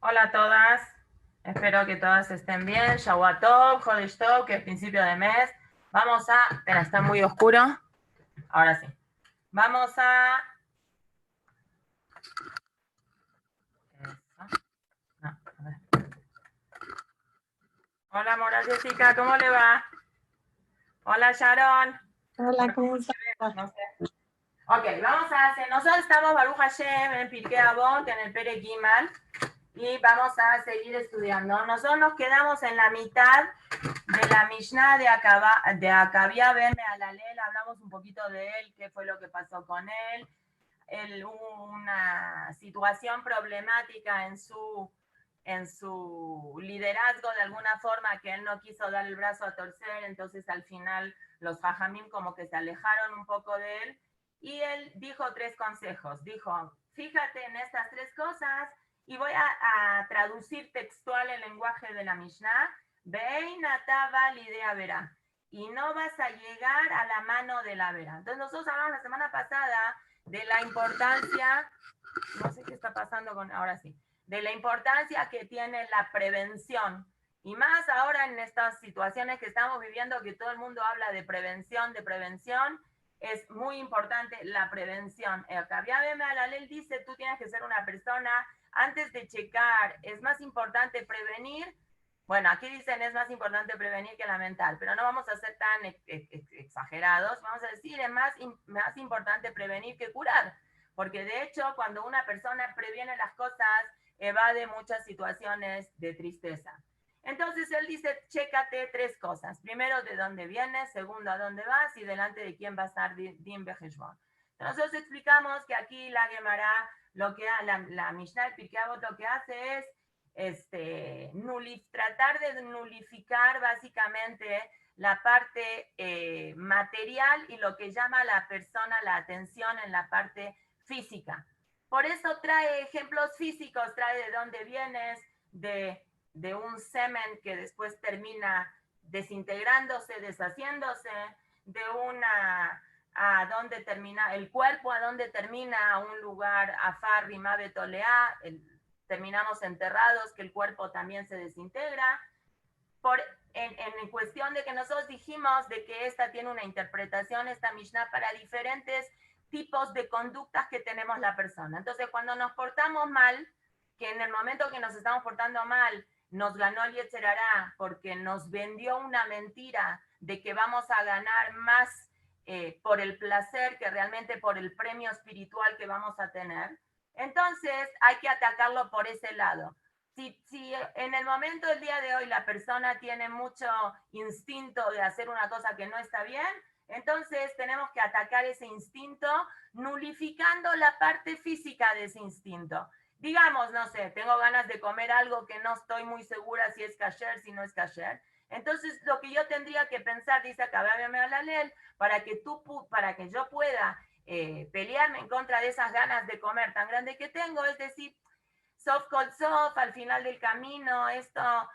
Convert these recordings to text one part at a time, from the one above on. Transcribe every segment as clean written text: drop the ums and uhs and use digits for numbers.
Hola a todas, espero que todas estén bien. Shavua Tov, Chodesh Tov, que es principio de mes. Vamos a... Espera, está muy oscuro. Ahora sí. Vamos a... No, a ver. Hola, Mora Jessica, ¿cómo le va? Hola, Sharon. Hola, ¿cómo estás? No sé. Ok, vamos a hacer... Nosotros estamos Baruch Hashem en Pirkei Avot, en el Perek Gimal, y vamos a seguir estudiando. Nosotros nos quedamos en la mitad de la Mishnah de Acabia Ben Mehalalel. Hablamos un poquito de él, qué fue lo que pasó con él. Hubo una situación problemática en su liderazgo de alguna forma, que él no quiso dar el brazo a torcer, entonces al final los Jajamim como que se alejaron un poco de él, y él dijo tres consejos. Dijo, fíjate en estas tres cosas, y voy a traducir textual el lenguaje de la Mishnah. Beinatava lidea verá, y no vas a llegar a la mano de la vera. Entonces nosotros hablamos la semana pasada de la importancia, no sé qué está pasando con, ahora sí, de la importancia que tiene la prevención. Y más ahora en estas situaciones que estamos viviendo, que todo el mundo habla de prevención, es muy importante la prevención. La ley dice, tú tienes que ser una persona, antes de checar, es más importante prevenir. Bueno, aquí dicen es más importante prevenir que lamentar, pero no vamos a ser tan exagerados. Vamos a decir, es más importante prevenir que curar, porque de hecho cuando una persona previene las cosas, evade muchas situaciones de tristeza. Entonces él dice, chécate tres cosas. Primero, de dónde vienes. Segundo, a dónde vas. Y delante de quién va a estar Din Beheshbon. Nosotros explicamos que aquí la Gemara, la Mishnah, el Pirkei Avot, lo que hace es tratar de nulificar básicamente la parte material y lo que llama a la persona la atención en la parte física. Por eso trae ejemplos físicos, trae de dónde vienes, de un semen que después termina desintegrándose, deshaciéndose, de una a dónde termina el cuerpo, a dónde termina un lugar, afar, rima, betolea, terminamos enterrados, que el cuerpo también se desintegra. En cuestión de que nosotros dijimos de que esta tiene una interpretación, esta Mishnah, para diferentes tipos de conductas que tenemos la persona. Entonces, cuando nos portamos mal, que en el momento que nos estamos portando mal, nos ganó el Yetzer Hará porque nos vendió una mentira de que vamos a ganar más por el placer que realmente por el premio espiritual que vamos a tener. Entonces, hay que atacarlo por ese lado. Si en el momento del día de hoy la persona tiene mucho instinto de hacer una cosa que no está bien, entonces tenemos que atacar ese instinto nulificando la parte física de ese instinto. Digamos, no sé, tengo ganas de comer algo que no estoy muy segura si es kasher, si no es kasher. Entonces, lo que yo tendría que pensar, dice acá, la ley, para que yo pueda pelearme en contra de esas ganas de comer tan grande que tengo, es decir, soft called soft, al final del camino, esto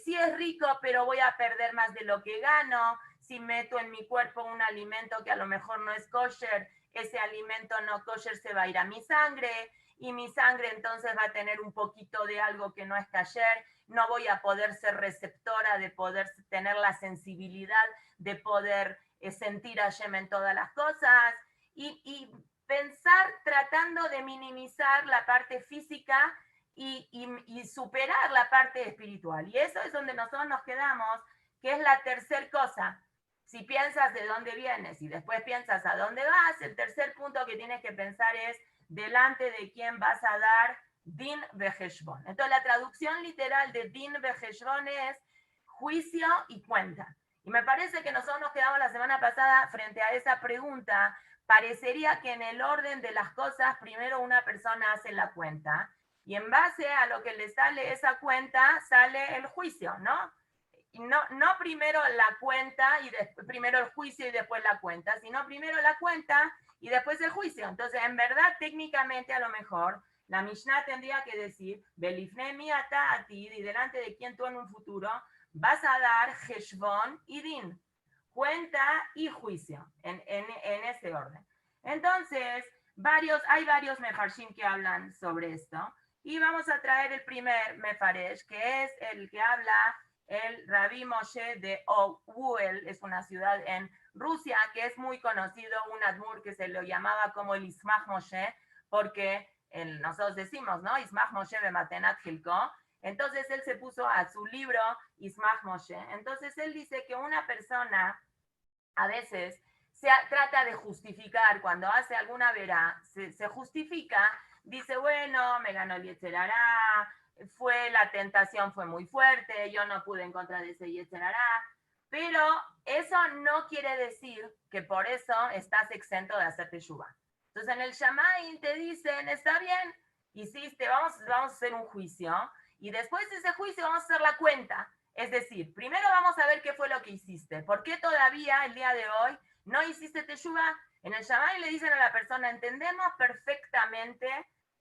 sí es rico, pero voy a perder más de lo que gano. Si meto en mi cuerpo un alimento que a lo mejor no es kosher, ese alimento no kosher se va a ir a mi sangre, y mi sangre entonces va a tener un poquito de algo que no es kasher. No voy a poder ser receptora, de poder tener la sensibilidad de poder sentir a Hashem en todas las cosas. Y pensar tratando de minimizar la parte física y superar la parte espiritual. Y eso es donde nosotros nos quedamos, que es la tercera cosa. Si piensas de dónde vienes y después piensas a dónde vas, el tercer punto que tienes que pensar es delante de quién vas a dar Din Beheshbon. Entonces la traducción literal de Din Beheshbon es juicio y cuenta. Y me parece que nosotros nos quedamos la semana pasada frente a esa pregunta. Parecería que en el orden de las cosas, primero una persona hace la cuenta y en base a lo que le sale esa cuenta, sale el juicio, ¿no? Y no primero la cuenta, y primero el juicio y después la cuenta, sino primero la cuenta y después el juicio. Entonces, en verdad, técnicamente, a lo mejor, la Mishnah tendría que decir, Belifnemi ata atid, y delante de quien tú en un futuro vas a dar Heshbon y Din, cuenta y juicio, en ese orden. Entonces, hay varios mefarshim que hablan sobre esto. Y vamos a traer el primer Mefaresh, que es el que habla el Rabbi Moshe de Oguel, es una ciudad en Rusia, que es muy conocido, un admur que se lo llamaba como el Ismach Moshe, porque nosotros decimos, ¿no? Ismach Moshe Bematenat Hilko. Entonces él se puso a su libro Ismach Moshe. Entonces él dice que una persona a veces trata de justificar, cuando hace alguna verá, se justifica, dice, bueno, me ganó el Yetzer Hará, la tentación fue muy fuerte, yo no pude en contra de ese Yetzer Hará, pero eso no quiere decir que por eso estás exento de hacer teshuva. Entonces en el Shammai te dicen, está bien, hiciste, vamos a hacer un juicio, y después de ese juicio vamos a hacer la cuenta. Es decir, primero vamos a ver qué fue lo que hiciste. ¿Por qué todavía el día de hoy no hiciste teshuva? En el Shammai le dicen a la persona, entendemos perfectamente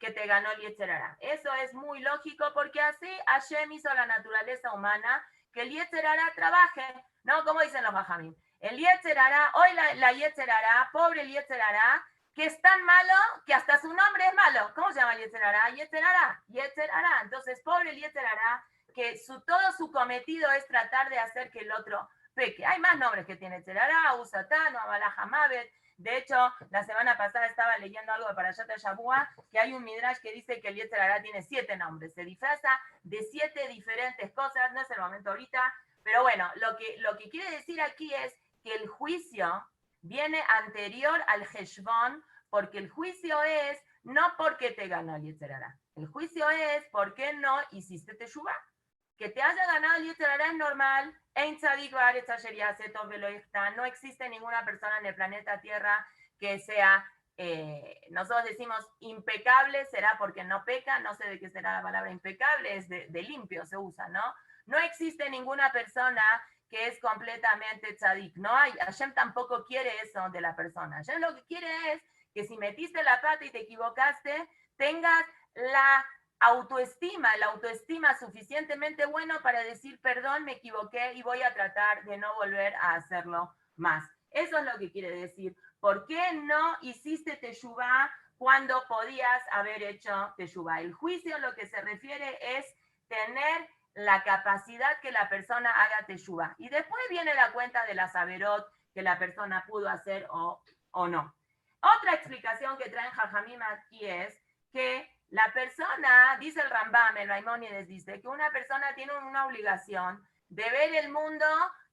que te ganó el Yetzer Hará. Eso es muy lógico porque así Hashem hizo la naturaleza humana, que el Yetzer Hará trabaje, ¿no? Como dicen los Bajamim. El Yetzer Hará, hoy la Yetzer Hará, pobre el Yetzer Hará, que es tan malo que hasta su nombre es malo. ¿Cómo se llama el Yetzer Hará? Yetzer Hará, Yetzer Hará. Entonces, pobre el Yetzer Hará, que todo su cometido es tratar de hacer que el otro peque. Hay más nombres que tiene Yetzer Hará, Usatán, Amalaj Hamavet. De hecho, la semana pasada estaba leyendo algo de Parashat Shabua, que hay un midrash que dice que el Yetzer Hará tiene 7 nombres. Se disfraza de 7 diferentes cosas, no es el momento ahorita, pero bueno, lo que quiere decir aquí es que el juicio viene anterior al Heshbon, porque el juicio es no porque te ganó el Yetzer Hará. El juicio es por qué no hiciste teshuva. Que te haya ganado el Yetzer Hará es normal. No existe ninguna persona en el planeta Tierra que sea, nosotros decimos impecable, será porque no peca, no sé de qué será la palabra impecable, es de limpio se usa, ¿no? No existe ninguna persona que es completamente tzadik. No hay, Hashem tampoco quiere eso de la persona. Hashem lo que quiere es que si metiste la pata y te equivocaste, tengas la autoestima suficientemente bueno para decir, perdón, me equivoqué y voy a tratar de no volver a hacerlo más. Eso es lo que quiere decir. ¿Por qué no hiciste teshuvá cuando podías haber hecho teshuvá? El juicio lo que se refiere es tener la capacidad que la persona haga teshuvá. Y después viene la cuenta de la saberot que la persona pudo hacer o no. Otra explicación que traen Jajamim aquí es que la persona, dice el Rambam, el Maimónides dice, que una persona tiene una obligación de ver el mundo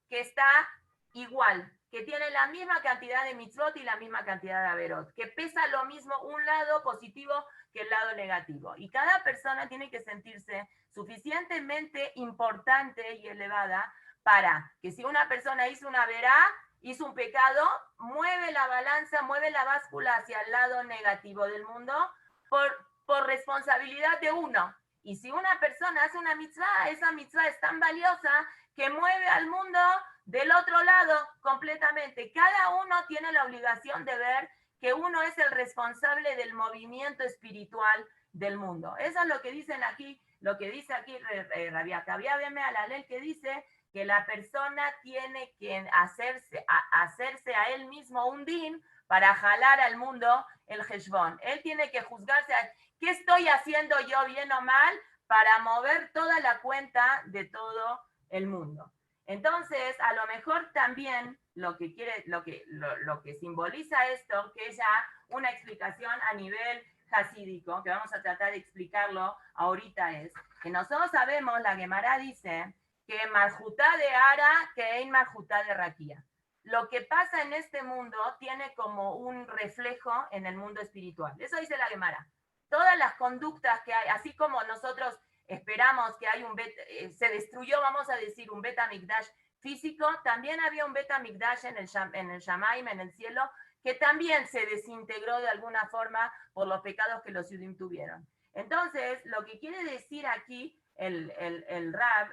que está igual, que tiene la misma cantidad de mitzvot y la misma cantidad de averot, que pesa lo mismo un lado positivo que el lado negativo. Y cada persona tiene que sentirse suficientemente importante y elevada para que si una persona hizo una verá, hizo un pecado, mueve la balanza, mueve la báscula hacia el lado negativo del mundo por responsabilidad de uno. Y si una persona hace una mitzvah, esa mitzvah es tan valiosa que mueve al mundo del otro lado completamente. Cada uno tiene la obligación de ver que uno es el responsable del movimiento espiritual del mundo. Eso es lo que dicen aquí, lo que dice aquí Rabbi Akavia Beme Alalel, que dice que la persona tiene que hacerse a él mismo un din para jalar al mundo el Heshbon. Él tiene que juzgarse a qué estoy haciendo yo bien o mal para mover toda la cuenta de todo el mundo. Entonces, a lo mejor también lo que simboliza esto, que es ya una explicación a nivel hasídico, que vamos a tratar de explicarlo ahorita, es que nosotros sabemos, la Gemara dice, que Marjutá de Ara, que en Marjutá de Raquía. Lo que pasa en este mundo tiene como un reflejo en el mundo espiritual. Eso dice la Gemara. Todas las conductas que hay, así como nosotros esperamos que hay se destruyó, vamos a decir, un Bet Hamikdash físico, también había un Bet Hamikdash en el Shamaim, en el cielo, que también se desintegró de alguna forma por los pecados que los Yudim tuvieron. Entonces, lo que quiere decir aquí el Rab,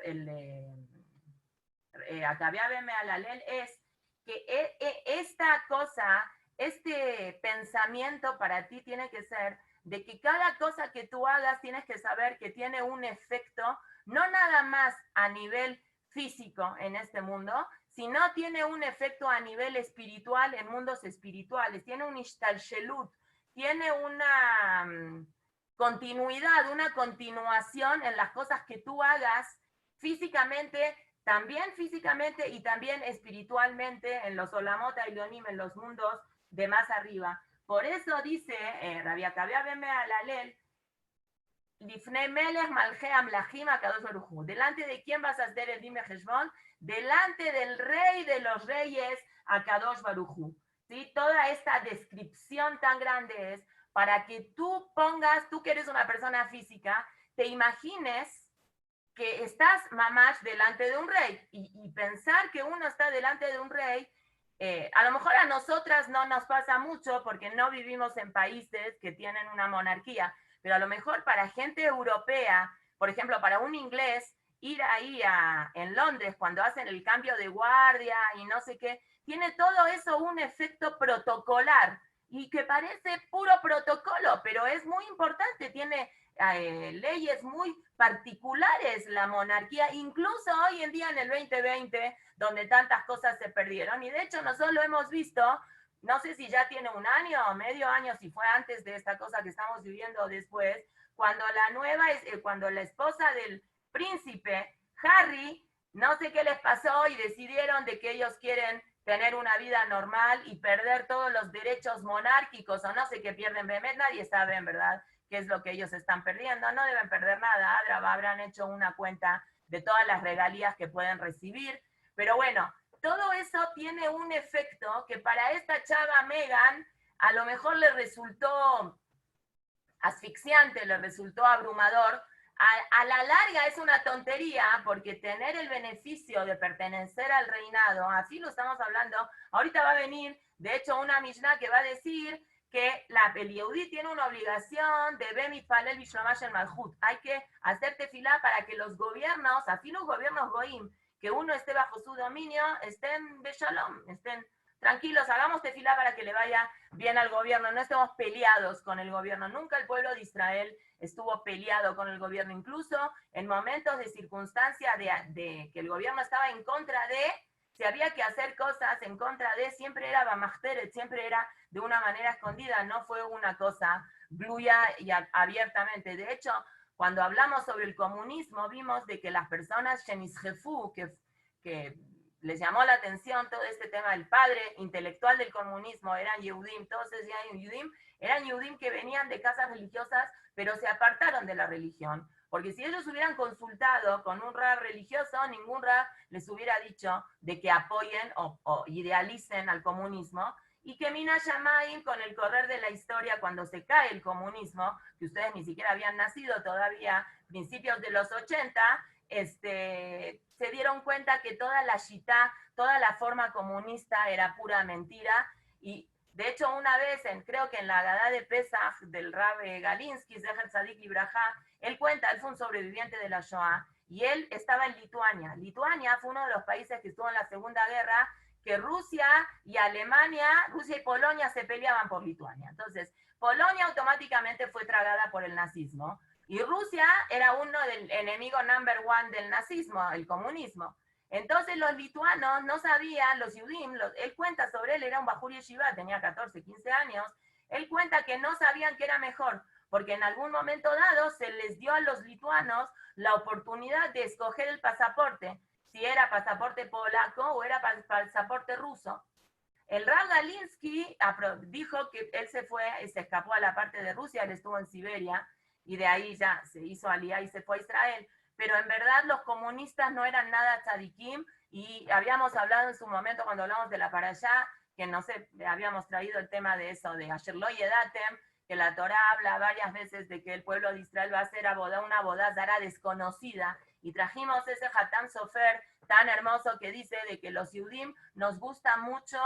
Akavia Beme Alalel, es que esta cosa, este pensamiento para ti tiene que ser de que cada cosa que tú hagas tienes que saber que tiene un efecto, no nada más a nivel físico en este mundo, sino tiene un efecto a nivel espiritual en mundos espirituales, tiene un ishtalshelut, tiene continuidad, una continuación en las cosas que tú hagas físicamente, también físicamente y también espiritualmente en los Olamot Ailonim, en los mundos de más arriba. Por eso dice Rabbi Akavia ben Mehalalel, Lifnei Melech Malchei Amlachim HaKadosh Baruch Hu. ¿Delante de quién vas a hacer el Dime Heshbon? Delante del Rey de los Reyes, HaKadosh Baruch Hu. ¿Sí? Toda esta descripción tan grande es para que tú pongas, tú que eres una persona física, te imagines que estás mamash delante de un rey y pensar que uno está delante de un rey, a lo mejor a nosotras no nos pasa mucho porque no vivimos en países que tienen una monarquía, pero a lo mejor para gente europea, por ejemplo, para un inglés, ir ahí en Londres cuando hacen el cambio de guardia y no sé qué, tiene todo eso un efecto protocolar y que parece puro protocolo, pero es muy importante, tiene leyes muy particulares la monarquía, incluso hoy en día en el 2020, donde tantas cosas se perdieron. Y de hecho nosotros lo hemos visto, no sé si ya tiene un año o medio año, si fue antes de esta cosa que estamos viviendo o después, cuando cuando la esposa del príncipe, Harry, no sé qué les pasó y decidieron de que ellos quieren tener una vida normal y perder todos los derechos monárquicos o no sé qué pierden, nadie sabe en verdad qué es lo que ellos están perdiendo, no deben perder nada, habrán hecho una cuenta de todas las regalías que pueden recibir, pero bueno, todo eso tiene un efecto que para esta chava Meghan a lo mejor le resultó asfixiante, le resultó abrumador. A la larga es una tontería porque tener el beneficio de pertenecer al reinado, así lo estamos hablando, ahorita va a venir, de hecho, una Mishnah que va a decir que el Yehudí tiene una obligación de Bemi Palel Bishlomash el Malhut. Hay que hacer tefilá para que los gobiernos, así los gobiernos goim, que uno esté bajo su dominio, estén beshalom, estén tranquilos, hagamos tefilá para que le vaya bien al gobierno, no estemos peleados con el gobierno. Nunca el pueblo de Israel estuvo peleado con el gobierno, incluso en momentos de circunstancia de que el gobierno estaba en contra de, si había que hacer cosas en contra de, siempre era Bamachteret, siempre era de una manera escondida, no fue una cosa gluya y abiertamente. De hecho, cuando hablamos sobre el comunismo, vimos de que las personas Shenishefu, que les llamó la atención todo este tema del padre intelectual del comunismo, eran Yehudim, todos eran Yehudim que venían de casas religiosas, pero se apartaron de la religión. Porque si ellos hubieran consultado con un rab religioso, ningún rab les hubiera dicho de que apoyen o idealicen al comunismo, y que Mina Shamayim, con el correr de la historia, cuando se cae el comunismo, que ustedes ni siquiera habían nacido todavía, principios de los 80, se dieron cuenta que toda la shitá, toda la forma comunista era pura mentira, y de hecho una vez, creo que en la Agadá de Pesach del Rabbi Galinsky, Zecher Tzadik Libraja, él cuenta, él fue un sobreviviente de la Shoah, y él estaba en Lituania. Lituania fue uno de los países que estuvo en la Segunda Guerra, que Rusia y Alemania, Rusia y Polonia se peleaban por Lituania. Entonces, Polonia automáticamente fue tragada por el nazismo, y Rusia era uno del enemigo number one del nazismo, el comunismo. Entonces los lituanos no sabían, los Yudim, él cuenta sobre él, era un Bajur Yeshiva, tenía 14, 15 años, él cuenta que no sabían qué era mejor, porque en algún momento dado se les dio a los lituanos la oportunidad de escoger el pasaporte, si era pasaporte polaco o era pasaporte ruso. El Rav Galinsky dijo que él se escapó a la parte de Rusia, él estuvo en Siberia, y de ahí ya se hizo aliyá y se fue a Israel. Pero en verdad los comunistas no eran nada tzadikim, y habíamos hablado en su momento cuando hablamos de la parashá, que no sé, habíamos traído el tema de eso, de Asher lo yedatem, que la Torá habla varias veces de que el pueblo de Israel va a hacer una bodá zara desconocida, y trajimos ese Hatam Sofer tan hermoso que dice de que los Yudim nos gusta mucho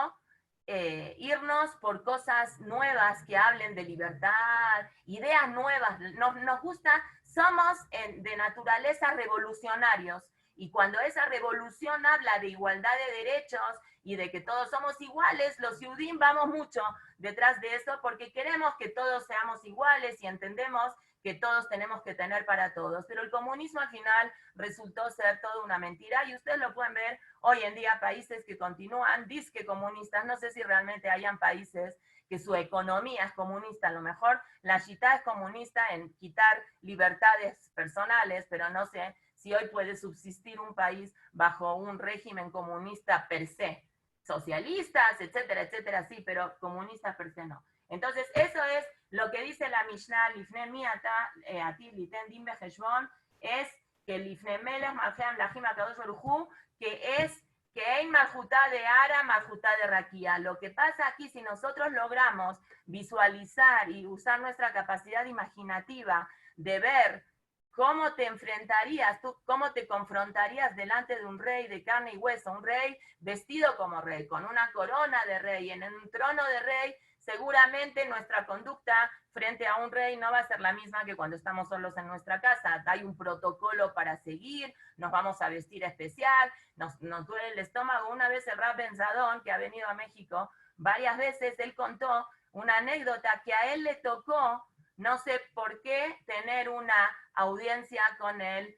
irnos por cosas nuevas que hablen de libertad, ideas nuevas, nos gusta, somos de naturaleza revolucionarios, y cuando esa revolución habla de igualdad de derechos y de que todos somos iguales, los Yudim vamos mucho detrás de eso porque queremos que todos seamos iguales y entendemos que todos tenemos que tener para todos. Pero el comunismo al final resultó ser toda una mentira, y ustedes lo pueden ver hoy en día, países que continúan disque comunistas. No sé si realmente hayan países que su economía es comunista. A lo mejor la Shita es comunista en quitar libertades personales, pero no sé si hoy puede subsistir un país bajo un régimen comunista per se. Socialistas, etcétera, etcétera, sí, pero comunistas per se no. Entonces, eso es lo que dice la Mishnah, Lifne Miata, Atil Liten Din Beheshbon, es que Lifne Melech Malchem Lachim Akadosh Baruj Hu, que es que hay Malhutá de Ara, Malhutá de Raquía. Lo que pasa aquí, si nosotros logramos visualizar y usar nuestra capacidad imaginativa de ver cómo te enfrentarías, tú, cómo te confrontarías delante de un rey de carne y hueso, un rey vestido como rey, con una corona de rey, en un trono de rey, seguramente nuestra conducta frente a un rey no va a ser la misma que cuando estamos solos en nuestra casa. Hay un protocolo para seguir, nos vamos a vestir especial, nos duele el estómago. Una vez el Rab Ben Zadón, que ha venido a México varias veces, él contó una anécdota que a él le tocó, no sé por qué, tener una audiencia con el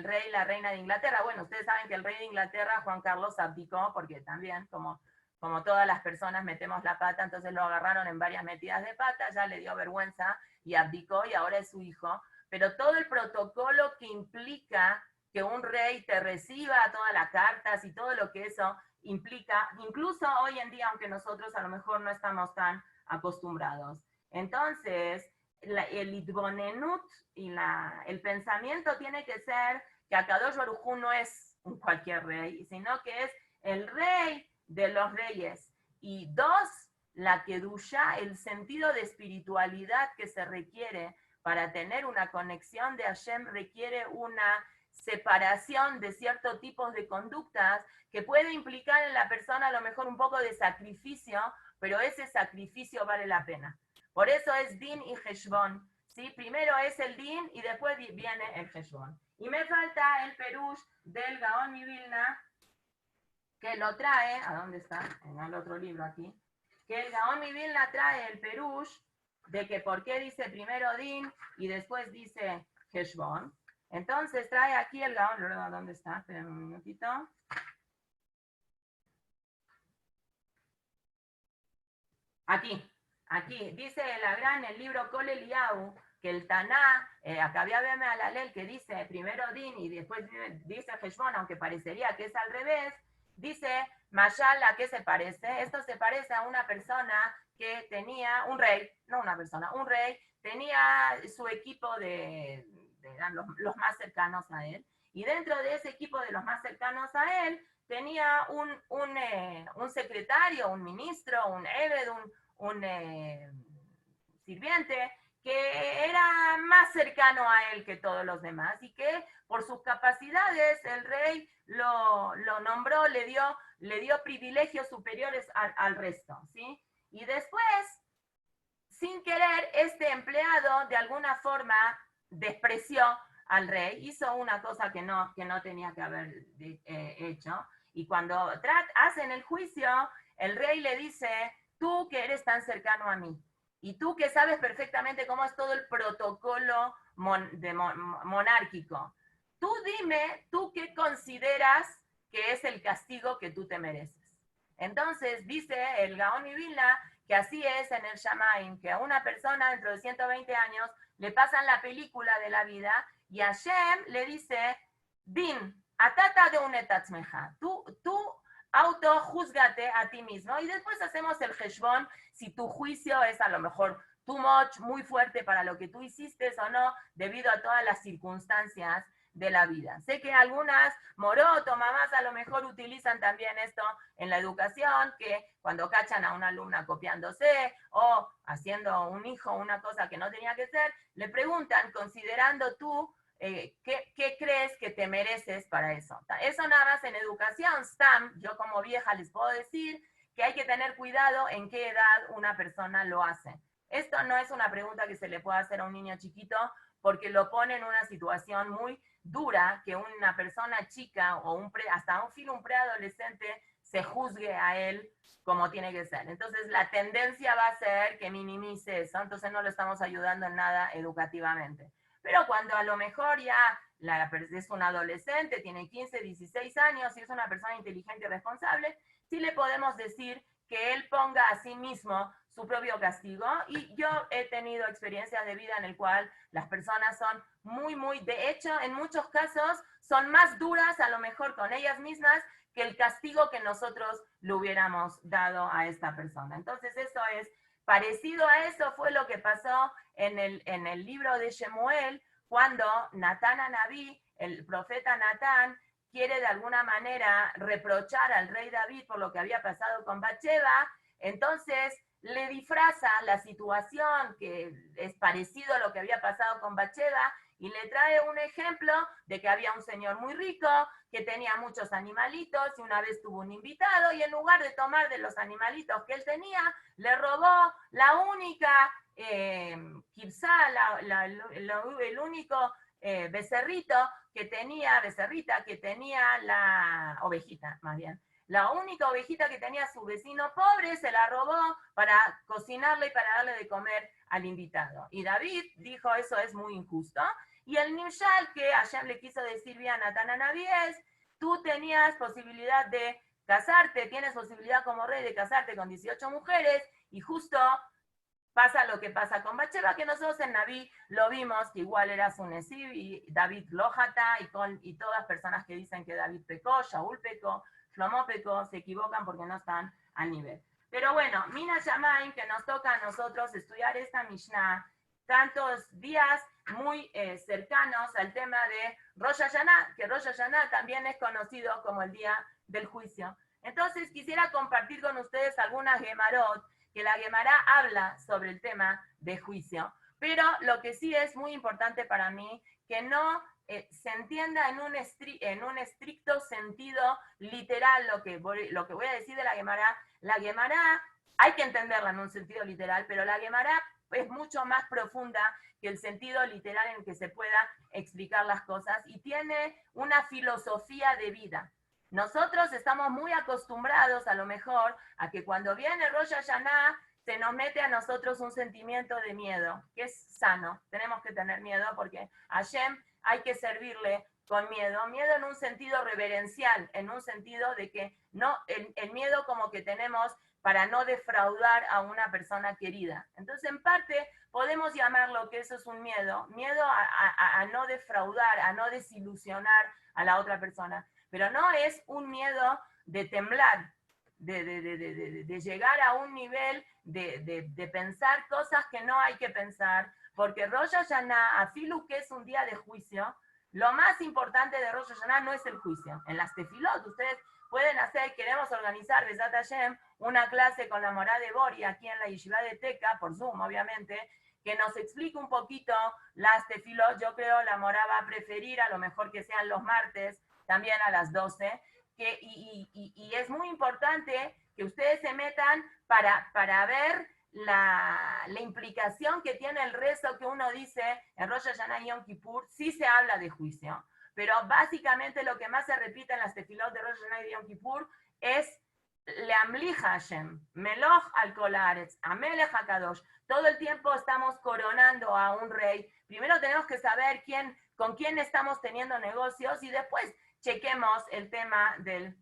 rey y la reina de Inglaterra. Bueno, ustedes saben que el rey de Inglaterra, Juan Carlos, abdicó, porque también, como todas las personas metemos la pata, entonces lo agarraron en varias metidas de pata, ya le dio vergüenza y abdicó y ahora es su hijo. Pero todo el protocolo que implica que un rey te reciba todas las cartas y todo lo que eso implica, incluso hoy en día, aunque nosotros a lo mejor no estamos tan acostumbrados. Entonces, el itbonenut y el pensamiento tiene que ser que Akadosh Baruj Hu no es un cualquier rey, sino que es el rey de los reyes. Y dos, la kedusha, el sentido de espiritualidad que se requiere para tener una conexión de Hashem, requiere una separación de ciertos tipos de conductas que puede implicar en la persona a lo mejor un poco de sacrificio, pero ese sacrificio vale la pena. Por eso es din y heshbon, ¿sí? Primero es el din y después viene el heshbon. Y me falta el perush del Gaón Mi Vilna, que lo trae, ¿a dónde está? En el otro libro aquí. Que el Gaón Mi Vilna trae el perush de que por qué dice primero din y después dice heshbon. Entonces trae aquí el Gaón, ¿dónde está? Esperen un minutito. Aquí, dice el Abraham en el libro Kol Eliyahu, que el Taná, acá había Beme Alalel, que dice primero Din y después dice Heshbon, aunque parecería que es al revés, dice Mashal, ¿a qué se parece? Esto se parece a una persona que tenía, un rey, no una persona, un rey, tenía su equipo eran los más cercanos a él, y dentro de ese equipo de los más cercanos a él, tenía un secretario, un ministro, un Eved, un sirviente, que era más cercano a él que todos los demás y que por sus capacidades el rey lo nombró, le dio privilegios superiores al resto, ¿sí? Y después, sin querer, este empleado de alguna forma despreció al rey, hizo una cosa que no tenía que haber hecho, y cuando hacen el juicio, el rey le dice: tú que eres tan cercano a mí, y tú que sabes perfectamente cómo es todo el protocolo monárquico, tú dime, tú qué consideras que es el castigo que tú te mereces. Entonces dice el Gaón Mi Vilna que así es en el Shamaim, que a una persona dentro de 120 años le pasan la película de la vida y Hashem le dice: Din, atata de un etatzmeja, tú autojúzgate a ti mismo, y después hacemos el heshbon, si tu juicio es a lo mejor too much, muy fuerte para lo que tú hiciste o no, debido a todas las circunstancias de la vida. Sé que algunas moroto, mamás a lo mejor utilizan también esto en la educación, que cuando cachan a una alumna copiándose o haciendo un hijo una cosa que no tenía que ser, le preguntan, considerando tú ¿qué crees que te mereces para eso? Eso nada más en educación. Stam, yo como vieja les puedo decir que hay que tener cuidado en qué edad una persona lo hace. Esto no es una pregunta que se le pueda hacer a un niño chiquito porque lo pone en una situación muy dura que una persona chica o hasta un preadolescente se juzgue a él como tiene que ser. Entonces la tendencia va a ser que minimice eso, entonces no lo estamos ayudando en nada educativamente. Pero cuando a lo mejor ya es un adolescente, tiene 15, 16 años y es una persona inteligente y responsable, sí le podemos decir que él ponga a sí mismo su propio castigo, y yo he tenido experiencias de vida en el cual las personas son muy, de hecho, en muchos casos son más duras a lo mejor con ellas mismas que el castigo que nosotros le hubiéramos dado a esta persona. Entonces eso es parecido a eso, fue lo que pasó en el libro de Shemuel, cuando Natán Anabí, el profeta Natán, quiere de alguna manera reprochar al rey David por lo que había pasado con Bathsheba. Entonces le disfraza la situación, que es parecido a lo que había pasado con Bathsheba, y le trae un ejemplo de que había un señor muy rico que tenía muchos animalitos, y una vez tuvo un invitado, y en lugar de tomar de los animalitos que él tenía, le robó la única kibsá, el único becerrita que tenía la ovejita, más bien. La única ovejita que tenía su vecino pobre se la robó para cocinarle y para darle de comer al invitado. Y David dijo, eso es muy injusto. Y el Nimshal que Hashem le quiso decir bien a Natán Anabí es, tú tenías posibilidad de casarte, tienes posibilidad como rey de casarte con 18 mujeres, y justo pasa lo que pasa con Bathsheba, que nosotros en Naví lo vimos, que igual era su Nesib, y David Lojata, y todas personas que dicen que David pecó, Shaul pecó, Shlomo pecó, se equivocan porque no están al nivel. Pero bueno, Mina Shamaim, que nos toca a nosotros estudiar esta Mishnah, tantos días muy cercanos al tema de Rosh Hashanah, que Rosh Hashanah también es conocido como el día del juicio. Entonces quisiera compartir con ustedes algunas gemarot, que la Gemara habla sobre el tema de juicio, pero lo que sí es muy importante para mí, que no se entienda en un estricto sentido literal lo que voy a decir de la Gemara. La Gemara hay que entenderla en un sentido literal, pero la Gemara es mucho más profunda que el sentido literal en que se pueda explicar las cosas, y tiene una filosofía de vida. Nosotros estamos muy acostumbrados a lo mejor a que cuando viene Rosh Hashanah se nos mete a nosotros un sentimiento de miedo, que es sano. Tenemos que tener miedo porque a Hashem hay que servirle con miedo en un sentido reverencial, en un sentido de que no, el miedo como que tenemos para no defraudar a una persona querida. Entonces, en parte, podemos llamarlo que eso es un miedo a no defraudar, a no desilusionar a la otra persona. Pero no es un miedo de temblar, de llegar a un nivel de pensar cosas que no hay que pensar, porque Rosh Hashanah, afilu que es un día de juicio, lo más importante de Rosh Hashanah no es el juicio. En las tefilot, ustedes pueden hacer, queremos organizar, Besat Hashem, una clase con la Morá de Bori, aquí en la Yeshiva de Teca, por Zoom, obviamente, que nos explique un poquito las tefilot. Yo creo la Morá va a preferir a lo mejor que sean los martes, también a las 12, y es muy importante que ustedes se metan para ver la implicación que tiene el rezo que uno dice en Rosh Hashanah y Yom Kippur. Sí se habla de juicio, pero básicamente lo que más se repite en las tefilot de Rosh Hashanah y Yom Kippur es Leamlij Hashem, Meloch al Kol Haaretz, Amelech HaKadosh. Todo el tiempo estamos coronando a un rey. Primero tenemos que saber con quién estamos teniendo negocios, y después chequemos el tema del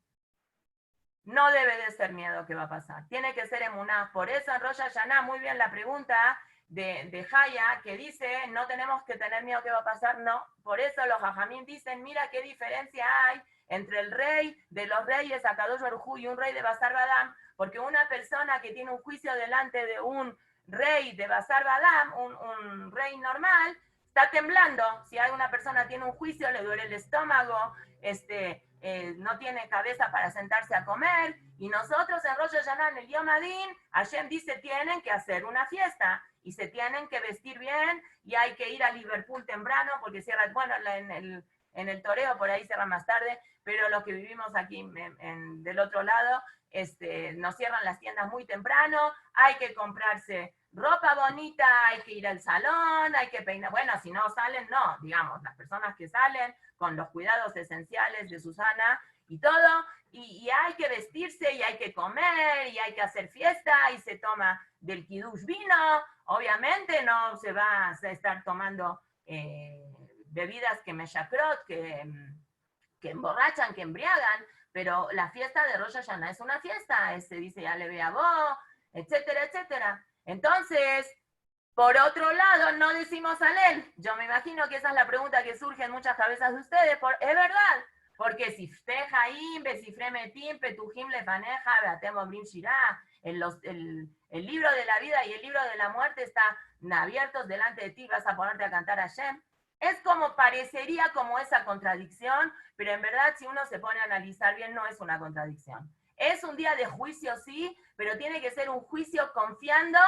no debe de ser miedo que va a pasar. Tiene que ser emuná. Por eso en Rosh Hashanah, muy bien la pregunta de Jaya, que dice, no tenemos que tener miedo que va a pasar. No, por eso los Jajamín dicen, mira qué diferencia hay entre el rey de los reyes, Akadosh Baruj Hu, y un rey de Basar Badam, porque una persona que tiene un juicio delante de un rey de Basar Badam, un rey normal, está temblando. Si hay una persona tiene un juicio, le duele el estómago, no tiene cabeza para sentarse a comer, y nosotros en Rosh Hashanah, en el Yom Adin, Hashem dice, tienen que hacer una fiesta, y se tienen que vestir bien, y hay que ir a Liverpool temprano, porque cierra, bueno, en el toreo por ahí cierra más tarde, pero los que vivimos aquí del otro lado, nos cierran las tiendas muy temprano, hay que comprarse ropa bonita, hay que ir al salón, hay que peinar, bueno, si no salen, no, digamos, las personas que salen con los cuidados esenciales de Susana y todo, y hay que vestirse, y hay que comer, y hay que hacer fiesta, y se toma del kiddush vino, obviamente no se va a estar tomando bebidas que meshakrot, que emborrachan, que embriagan, pero la fiesta de Rosh Hashanah es una fiesta, se dice ya le ve a vos, etcétera, etcétera. Entonces, por otro lado, no decimos Halel. Yo me imagino que esa es la pregunta que surge en muchas cabezas de ustedes. Es verdad, porque si Jaim, Besifremetim, Petujim Lefaneja, Beatemo Brim Shirah, el libro de la vida y el libro de la muerte están abiertos delante de ti, vas a ponerte a cantar a Hashem. Es como parecería como esa contradicción, pero en verdad si uno se pone a analizar bien no es una contradicción. Es un día de juicio, sí, pero tiene que ser un juicio confiando